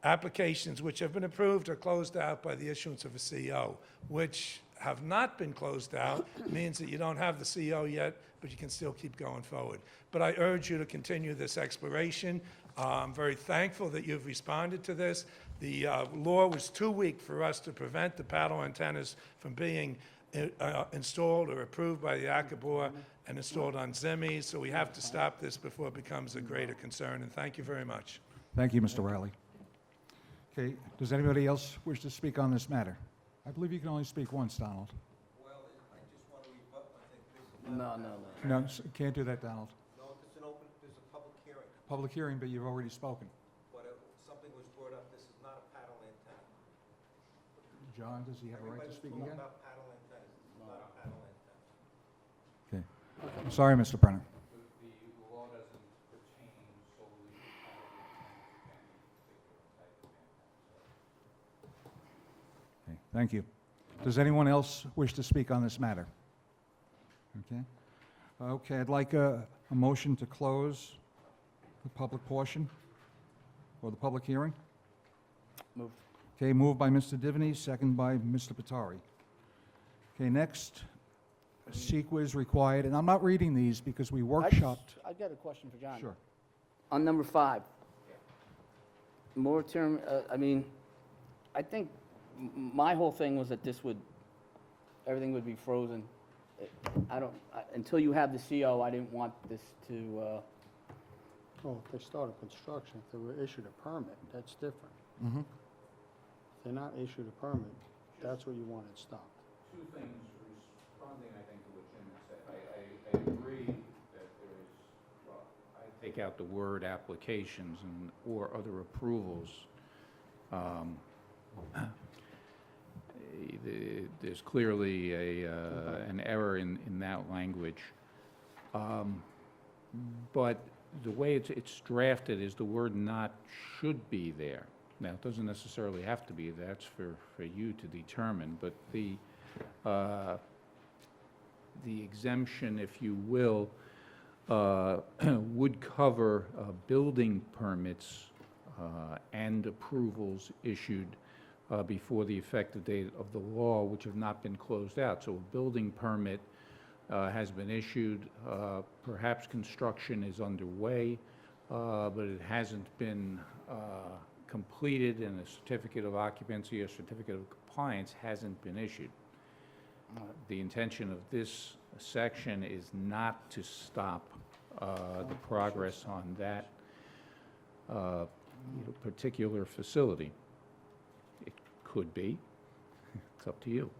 applications which have been approved are closed out by the issuance of a CO, which have not been closed out means that you don't have the CO yet, but you can still keep going forward. But I urge you to continue this exploration. I'm very thankful that you've responded to this. The law was too weak for us to prevent the paddle antennas from being installed or approved by the ACABOR and installed on Zimmies, so we have to stop this before it becomes a greater concern, and thank you very much. Thank you, Mr. Riley. Okay, does anybody else wish to speak on this matter? I believe you can only speak once, Donald. No, no, no. No, can't do that, Donald. No, it's an open, there's a public hearing, Public hearing, but you've already spoken. but something was brought up, this is not a paddle antenna. John, does he have a right to speak again? About paddle antennas, this is not a paddle antenna. Okay. I'm sorry, Mr. Brenner. The law doesn't pertain solely to Okay, thank you. Does anyone else wish to speak on this matter? Okay. Okay, I'd like a motion to close the public portion or the public hearing. Moved. Okay, moved by Mr. Divany, second by Mr. Patari. Okay, next, CEQA is required, and I'm not reading these because we workshopped. I got a question for John. Sure. On number 5, moratorium, I mean, I think my whole thing was that everything would be frozen. Until you have the CO, I didn't want this to, Well, if they started construction, if they were issued a permit, that's different. Mm-hmm. If they're not issued a permit, that's what you want it stopped. Two things responding, I think, to what Jim had said. I agree that there is, well, I take out the word applications or other approvals. There's clearly an error in that language. But the way it's drafted is the word "not" should be there. Now, it doesn't necessarily have to be. That's for you to determine. But the exemption, if you will, would cover building permits and approvals issued before the effective date of the law, which have not been closed out. So a building permit has been issued, perhaps construction is underway, but it hasn't been completed, and a certificate of occupancy or certificate of compliance hasn't been issued. The intention of this section is not to stop the progress on that particular facility. It could be, it's up to you.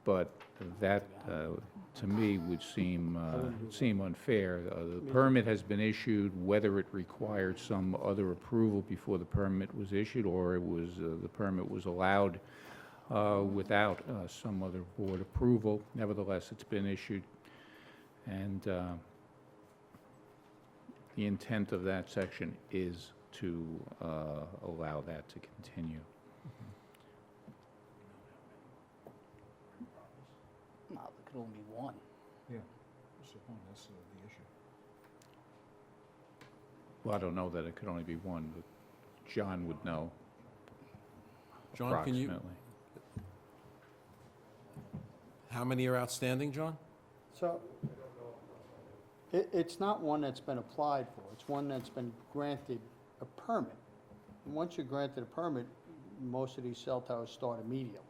But that, to me, would seem unfair. The permit has been issued, whether it required some other approval before the permit was issued, or it was, the permit was allowed without some other board approval. Nevertheless, it's been issued, and the intent of that section is to allow that to continue. no, there could only be one. Yeah, that's the point, that's the issue. Well, I don't know that it could only be one, but John would know John, can you, approximately. how many are outstanding, John? So, it's not one that's been applied for, it's one that's been granted a permit. And once you're granted a permit, most of these cell towers start immediately.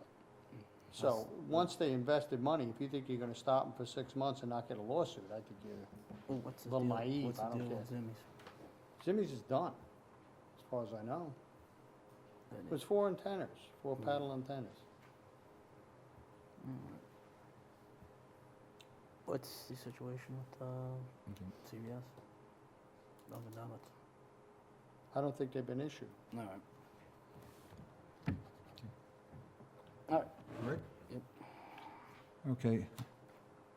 So, once they invested money, if you think you're gonna stop them for 6 months and not get a lawsuit, I think you're What's a little naive, What's I the don't deal care. with Zimmy's? Zimmy's is done, as far as I know. It was 4 antennas, 4 paddle antennas. What's the situation with CBS? Dunkin' Donuts? I don't think they've been issued. All right. All right. Rick? Yep. Okay.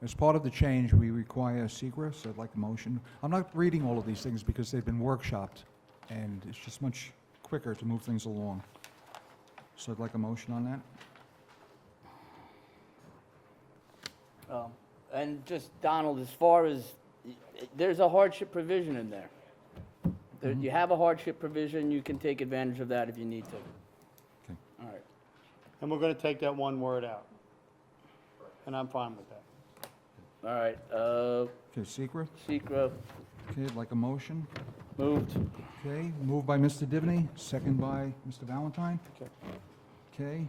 As part of the change, we require secret, so I'd like a motion. I'm not reading all of these things because they've been workshopped, and it's just much quicker to move things along. So I'd like a motion on that. And just, Donald, as far as, there's a hardship provision in there. You have a hardship provision, you can take advantage of that if you need to. Okay. All right. And we're gonna take that one word out. and I'm fine with that. All right, Okay, secret. secret, Okay, I'd like a motion. moved. Okay, moved by Mr. Divney, second by Mr. Valentine. Okay. Okay.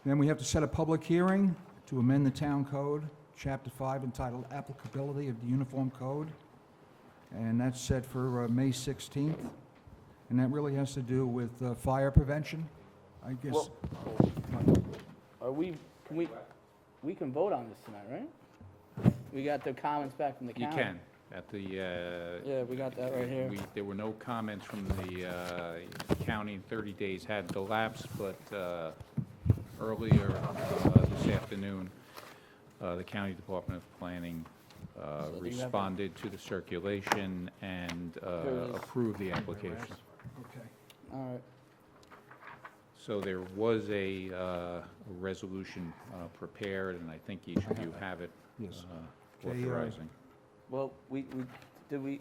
Then we have to set a public hearing to amend the town code, Chapter 5, entitled Applicability of the Uniform Code. And that's set for May 16th. And that really has to do with fire prevention, I guess. Well, are we, we can vote on this tonight, right? We got the comments back from the You county. can. At the, Yeah, we got that right here. there were no comments from the county in 30 days had elapsed, but earlier this afternoon, the County Department of Planning So you have it? responded to the circulation and There it is. approved the application. Okay. All right. So there was a resolution prepared, and I think each of you have it Yes. Okay, authorizing. Well, did we?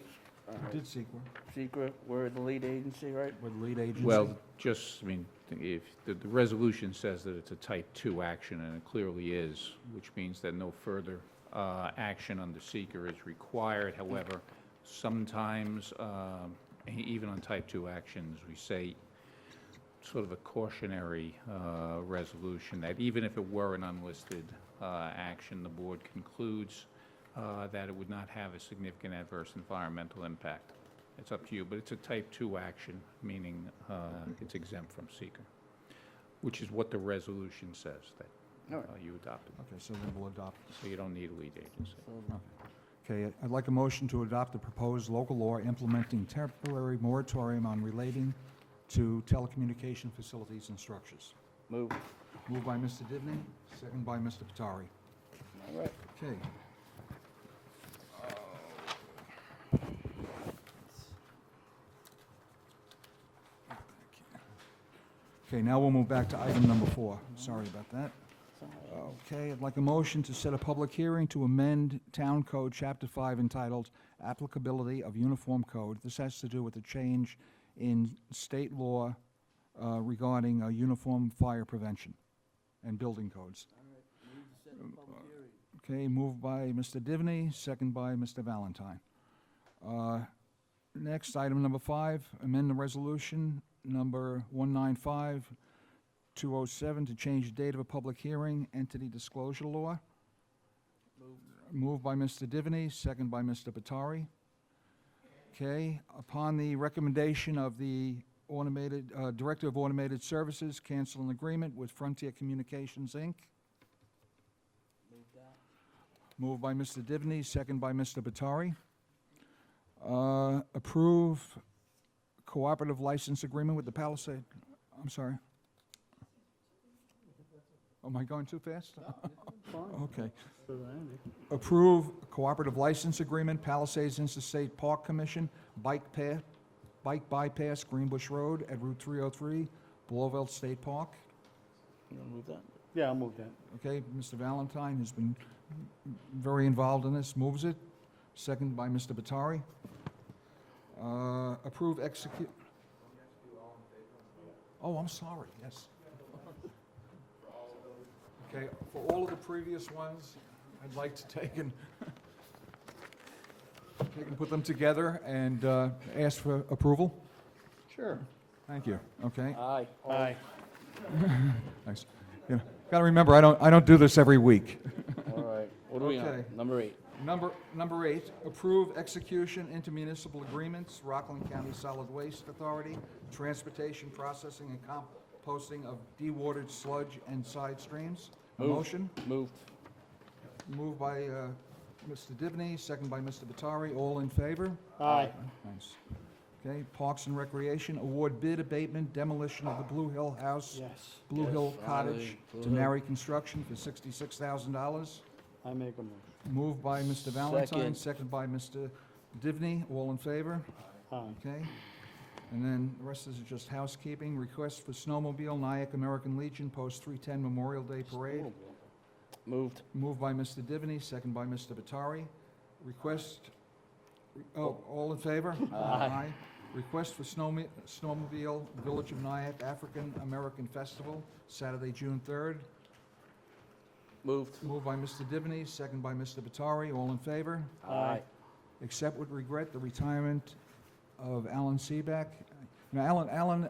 all right. Did secret. Secret, we're the lead agency, right? With lead agency. Well, just, I mean, if, the resolution says that it's a type 2 action, and it clearly is, which means that no further action under seeker is required. However, sometimes, even on type 2 actions, we say sort of a cautionary resolution, that even if it were an unlisted action, the board concludes that it would not have a significant adverse environmental impact. It's up to you, but it's a type 2 action, meaning it's exempt from seeker, which is what the resolution says that All right. you adopted. Okay, so then we'll adopt. So you don't need a lead agency. Okay, I'd like a motion to adopt the proposed local law implementing temporary moratorium on relating to telecommunication facilities and structures. Move. Moved by Mr. Divney, second by Mr. Patari. All right. Okay. Okay, now we'll move back to item number 4. Sorry about that. Okay, I'd like a motion to set a public hearing to amend Town Code Chapter 5 entitled Applicability of Uniform Code. This has to do with a change in state law regarding uniform fire prevention and building codes. Okay, moved by Mr. Divney, second by Mr. Valentine. Next, item number 5, amend the resolution number 195-207 to change the date of a public hearing, entity disclosure law. Moved by Mr. Divney, second by Mr. Batari. Okay, upon the recommendation of the automated, Director of Automated Services, cancel an agreement with Frontier Communications, Inc. Moved by Mr. Divney, second by Mr. Batari. Approve cooperative license agreement with the Palisade. I'm sorry. Am I going too fast? Okay. Approve cooperative license agreement, Palisades Interstate Park Commission, bike bypass, Greenbush Road at Route 303, Blauvelt State Park. You want to move that? Yeah, I'll move that. Okay, Mr. Valentine has been very involved in this, moves it. Second by Mr. Batari. Approve, execute. Oh, I'm sorry, yes. Okay, for all of the previous ones, I'd like to take and put them together and ask for approval. Sure. Thank you, okay? Aye. Aye. Thanks. Yeah, gotta remember, I don't do this every week. All right. What are we on? Okay. Number 8. Number 8, approve execution intermunicipal agreements, Rockland County Solid Waste Authority, transportation, processing, and composting of dewatered sludge and side streams. A Moved. motion? Moved. Moved by Mr. Divney, second by Mr. Batari. All in favor? Aye. Nice. Okay, Parks and Recreation, award bid abatement demolition of the Blue Hill House, Yes. Blue Yes, Hill finally, Cottage Blue to Hill. Nary Construction for $66,000. I make a motion. Moved by Mr. Valentine, Second. second by Mr. Divney. All in favor? Aye. Okay. And then the rest is just housekeeping. Request for snowmobile, Nyack American Legion, Post 310 Memorial Day Parade. Moved. Moved by Mr. Divney, second by Mr. Batari. Request, all in favor? Aye. Request for snowmobile, Village of Nyack African American Festival, Saturday, June 3rd. Moved. Moved by Mr. Divney, second by Mr. Batari. All in favor? Aye. Accept with regret the retirement of Alan Seebeck. Now, Alan,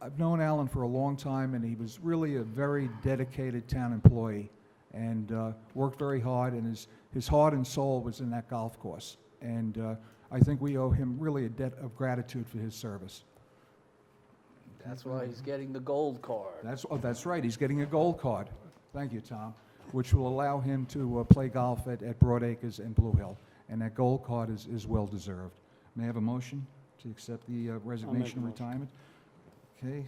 I've known Alan for a long time, and he was really a very dedicated town employee and worked very hard, and his heart and soul was in that golf course. And I think we owe him really a debt of gratitude for his service. That's why he's getting the gold card. That's right, he's getting a gold card. Thank you, Tom, which will allow him to play golf at Broadacres and Blue Hill. And that gold card is well-deserved. May I have a motion to accept the resignation and retirement? Okay.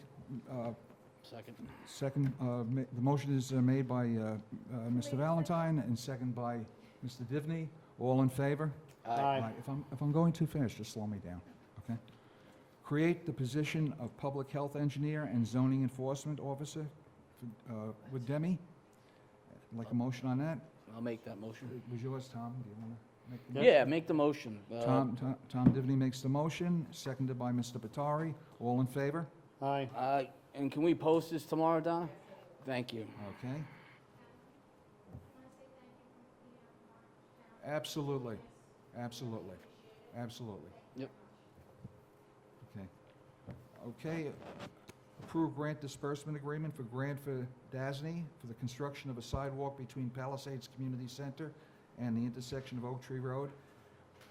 Second. The motion is made by Mr. Valentine and second by Mr. Divney. All in favor? Aye. If I'm going too fast, just slow me down, okay? Create the position of Public Health Engineer and Zoning Enforcement Officer with Demi. Like a motion on that? I'll make that motion. It was yours, Tom. Do you want to make the motion? Yeah, make the motion. Tom Divney makes the motion, seconded by Mr. Batari. All in favor? Aye. And can we post this tomorrow, Donna? Thank you. Okay. Absolutely. Absolutely. Absolutely. Yep. Okay. Okay. Approve grant disbursement agreement for Grant for Dasney for the construction of a sidewalk between Palisades Community Center and the intersection of Oak Tree Road.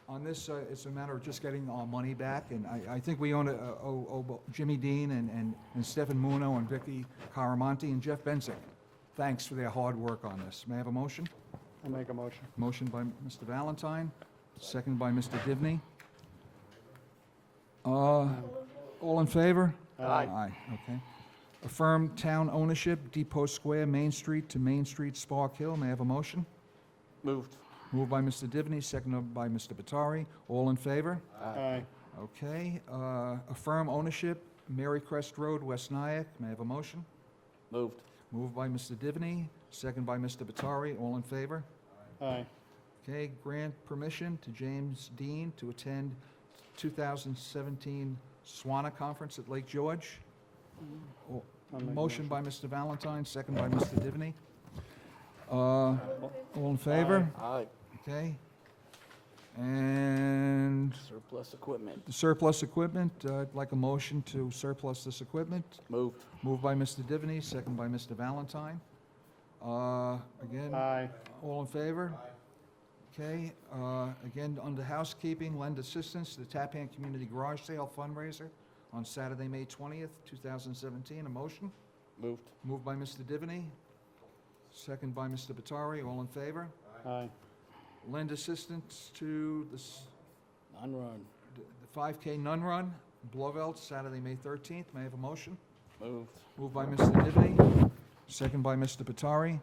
On this, it's a matter of just getting our money back, and I think we owe Jimmy Dean and Stefan Muno and Vicky Caramonte and Jeff Bensick. Thanks for their hard work on this. May I have a motion? I'll make a motion. Motion by Mr. Valentine, second by Mr. Divney. All in favor? Aye. Aye, okay. Affirm town ownership, Depot Square, Main Street to Main Street, Spark Hill. May I have a motion? Moved. Moved by Mr. Divney, seconded by Mr. Batari. All in favor? Aye. Okay. Affirm ownership, Mary Crest Road, West Nyack. May I have a motion? Moved. Moved by Mr. Divney, second by Mr. Batari. All in favor? Aye. Okay. Grant permission to James Dean to attend 2017 SWANA Conference at Lake George. Motion by Mr. Valentine, second by Mr. Divney. All in favor? Aye. Okay. And Surplus equipment. the surplus equipment, I'd like a motion to surplus this equipment. Moved. Moved by Mr. Divney, second by Mr. Valentine. Again, Aye. all in favor? Okay. Again, under housekeeping, lend assistance to the Tappan Community Garage Sale fundraiser on Saturday, May 20th, 2017. A motion? Moved. Moved by Mr. Divney, second by Mr. Batari. All in favor? Aye. Lend assistance to the Unrun. the 5K Nun Run, Blauvelt, Saturday, May 13th. May I have a motion? Moved. Moved by Mr. Divney, second by Mr. Batari.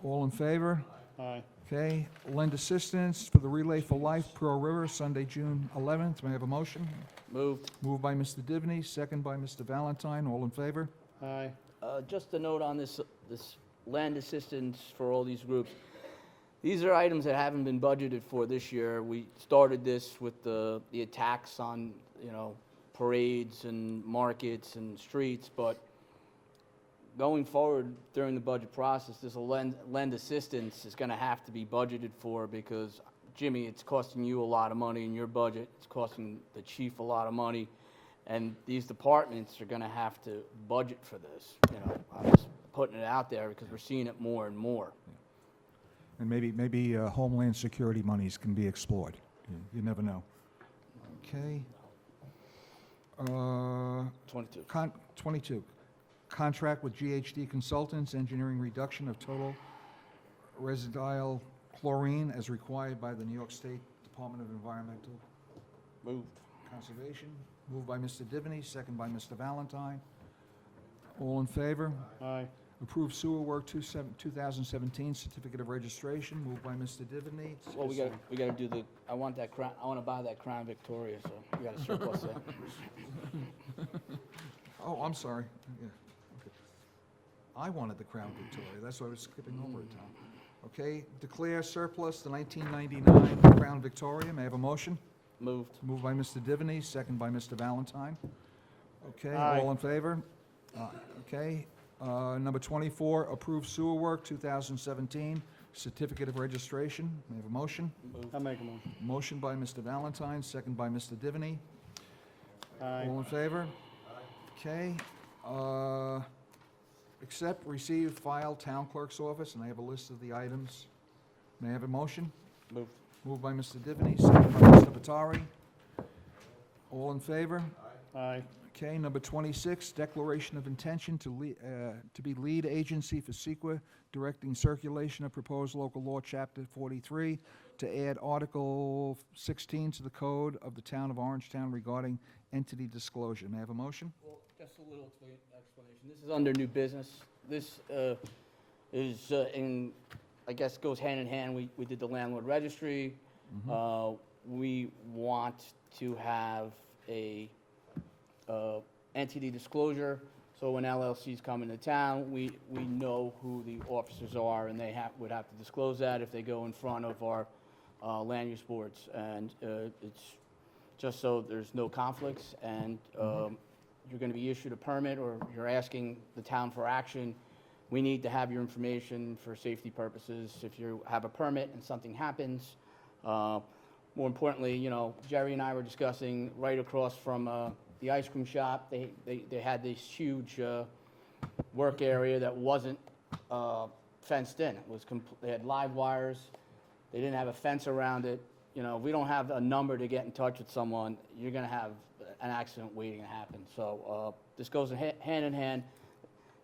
All in favor? Aye. Okay. Lend assistance for the Relay for Life Pearl River, Sunday, June 11th. May I have a motion? Moved. Moved by Mr. Divney, second by Mr. Valentine. All in favor? Aye. Just a note on this land assistance for all these groups. These are items that haven't been budgeted for this year. We started this with the attacks on, parades and markets and streets, but going forward during the budget process, this lend assistance is going to have to be budgeted for because, Jimmy, it's costing you a lot of money in your budget. It's costing the chief a lot of money. And these departments are going to have to budget for this. I'm just putting it out there because we're seeing it more and more. And maybe Homeland Security monies can be explored. You never know. Okay. 22. 22. Contract with GHD Consultants, engineering reduction of total residual chlorine as required by the New York State Department of Environmental Moved. Conservation. Moved by Mr. Divney, second by Mr. Valentine. All in favor? Aye. Approve sewer work 2017 certificate of registration. Moved by Mr. Divney. Well, we got to do I want to buy that Crown Victoria, so we got to surplus that. Oh, I'm sorry. Yeah. Okay. I wanted the Crown Victoria. That's why I was skipping over it, Tom. Okay. Declare surplus the 1999 Crown Victoria. May I have a motion? Moved. Moved by Mr. Divney, second by Mr. Valentine. Okay. Aye. All in favor? Okay. Number 24, approve sewer work 2017, certificate of registration. May I have a motion? I'll make a motion. Motion by Mr. Valentine, second by Mr. Divany. Aye. All in favor? Okay. Accept, receive, file, town clerk's office, and I have a list of the items. May I have a motion? Moved. Moved by Mr. Divany, second by Mr. Batari. All in favor? Aye. Okay, number 26, declaration of intention to be lead agency for CEQA, directing circulation of proposed local law, Chapter 43, to add Article 16 to the code of the town of Orangetown regarding entity disclosure. May I have a motion? Well, just a little explanation. This is under new business. This is I guess, goes hand in hand. We did the landlord registry. We want to have a entity disclosure, so when LLCs come into town, we know who the officers are, and they would have to disclose that if they go in front of our land use boards. And it's just so there's no conflicts, and you're going to be issued a permit or you're asking the town for action, we need to have your information for safety purposes. If you have a permit and something happens, more importantly, you know, Jerry and I were discussing right across from the ice cream shop. They had this huge work area that wasn't fenced in. It was they had live wires. They didn't have a fence around it. You know, if we don't have a number to get in touch with someone, you're going to have an accident waiting to happen. So this goes hand in hand.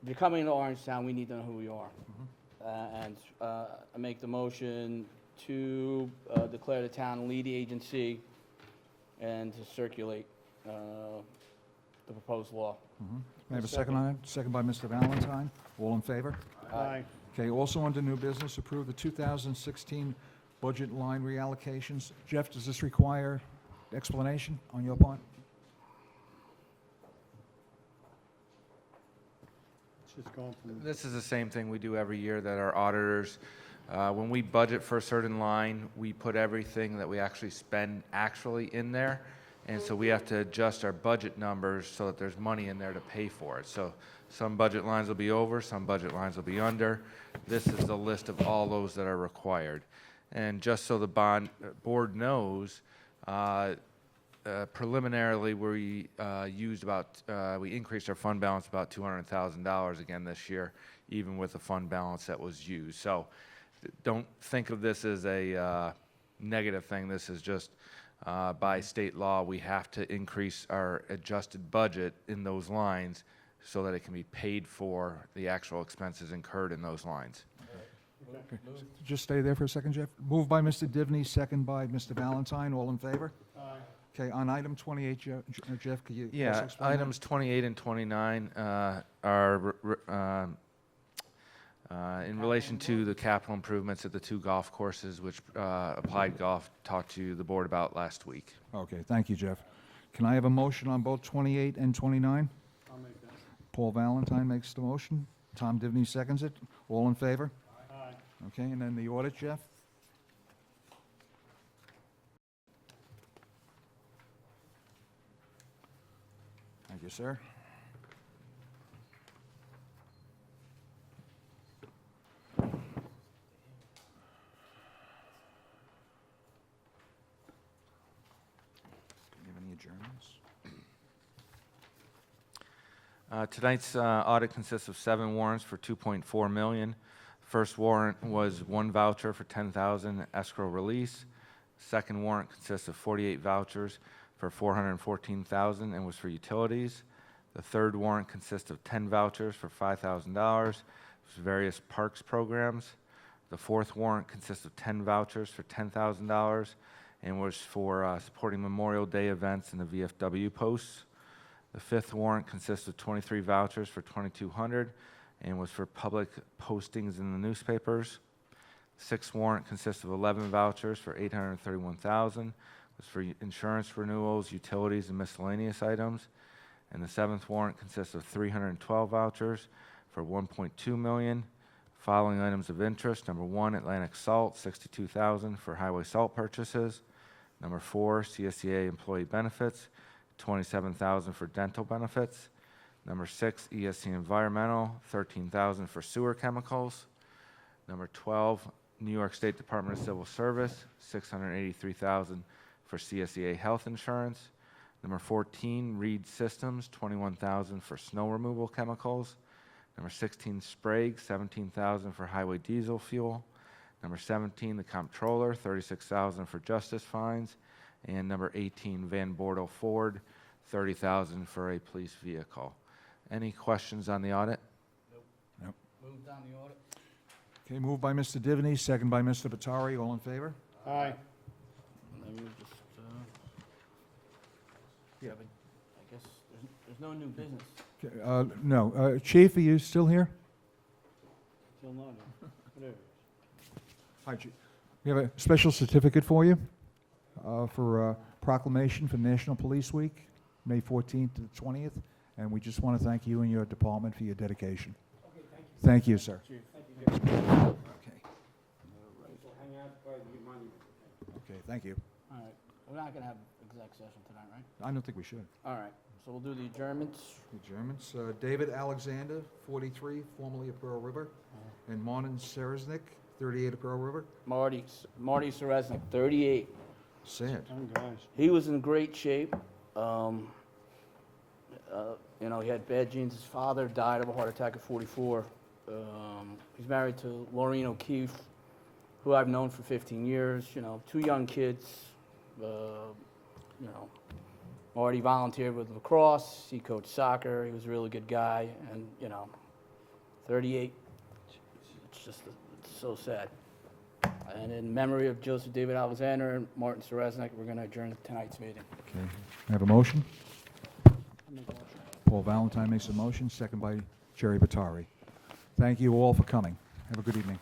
If you're coming to Orangetown, we need to know who you are. And I make the motion to declare the town lead agency and to circulate the proposed law. May I have a second on it? Second by Mr. Valentine. All in favor? Aye. Okay, also under new business, approve the 2016 budget line reallocations. Jeff, does this require explanation on your part? This is the same thing we do every year that our auditors, when we budget for a certain line, we put everything that we actually spend actually in there. And so we have to adjust our budget numbers so that there's money in there to pay for it. So some budget lines will be over, some budget lines will be under. This is the list of all those that are required. And just so the board knows, preliminarily, we we increased our fund balance about $200,000 again this year, even with the fund balance that was used. So don't think of this as a negative thing. This is just by state law, we have to increase our adjusted budget in those lines so that it can be paid for the actual expenses incurred in those lines. Okay. Just stay there for a second, Jeff. Moved by Mr. Divney, second by Mr. Valentine. All in favor? Aye. Okay, on item 28, Jeff, could you also Yeah, explain that? items 28 and 29 are in relation to the capital improvements at the two golf courses, which Applied Golf talked to the board about last week. Okay, thank you, Jeff. Can I have a motion on both 28 and 29? I'll make that. Paul Valentine makes the motion. Tom Divney seconds it. All in favor? Aye. Okay, and then the audit, Jeff? Thank you, sir. Do you have any adjournments? Tonight's audit consists of 7 warrants for $2.4 million. First warrant was 1 voucher for $10,000 escrow release. Second warrant consists of 48 vouchers for $414,000 and was for utilities. The third warrant consists of 10 vouchers for $5,000 for various parks programs. The fourth warrant consists of 10 vouchers for $10,000 and was for supporting Memorial Day events in the VFW posts. The fifth warrant consists of 23 vouchers for $2,200 and was for public postings in the newspapers. The sixth warrant consists of 11 vouchers for $831,000, was for insurance renewals, utilities, and miscellaneous items. And the seventh warrant consists of 312 vouchers for $1.2 million. Following items of interest: number 1, Atlantic Salt, $62,000 for highway salt purchases. Number 4, CSEA employee benefits, $27,000 for dental benefits. Number 6, ESC Environmental, $13,000 for sewer chemicals. Number 12, New York State Department of Civil Service, $683,000 for CSEA health insurance. Number 14, Reed Systems, $21,000 for snow removal chemicals. Number 16, Sprague, $17,000 for highway diesel fuel. Number 17, the Comptroller, $36,000 for justice fines. And number 18, Van Bortle Ford, $30,000 for a police vehicle. Any questions on the audit? Nope. Move down the audit. Okay, moved by Mr. Divney, second by Mr. Batari. All in favor? Aye. Let me just, yeah, but I guess there's no new business. Okay, no. Chief, are you still here? Still not, whatever. Hi, Chief. We have a special certificate for you for proclamation for National Police Week, May 14th to the 20th, and we just want to thank you and your department for your dedication. Okay, thank you. Thank you, sir. Chief, thank you. Okay. We'll hang out by the monument. Okay, thank you. All right, we're not gonna have exec session tonight, right? I don't think we should. All right, so we'll do the adjournments. Adjournments. David Alexander, 43, formerly of Pearl River, and Martin Seresnick, 38 of Pearl River. Marty Seresnick, 38. Sad. He was in great shape. You know, he had bad genes. His father died of a heart attack at 44. He's married to Laureen O'Keefe, who I've known for 15 years. You know, 2 young kids. You know, Marty volunteered with lacrosse. He coached soccer. He was a really good guy. And, you know, 38. It's just it's so sad. And in memory of Joseph David Alexander and Martin Seresnick, we're going to adjourn tonight's meeting. Okay. I have a motion. Paul Valentine makes a motion, second by Jerry Batari. Thank you all for coming. Have a good evening.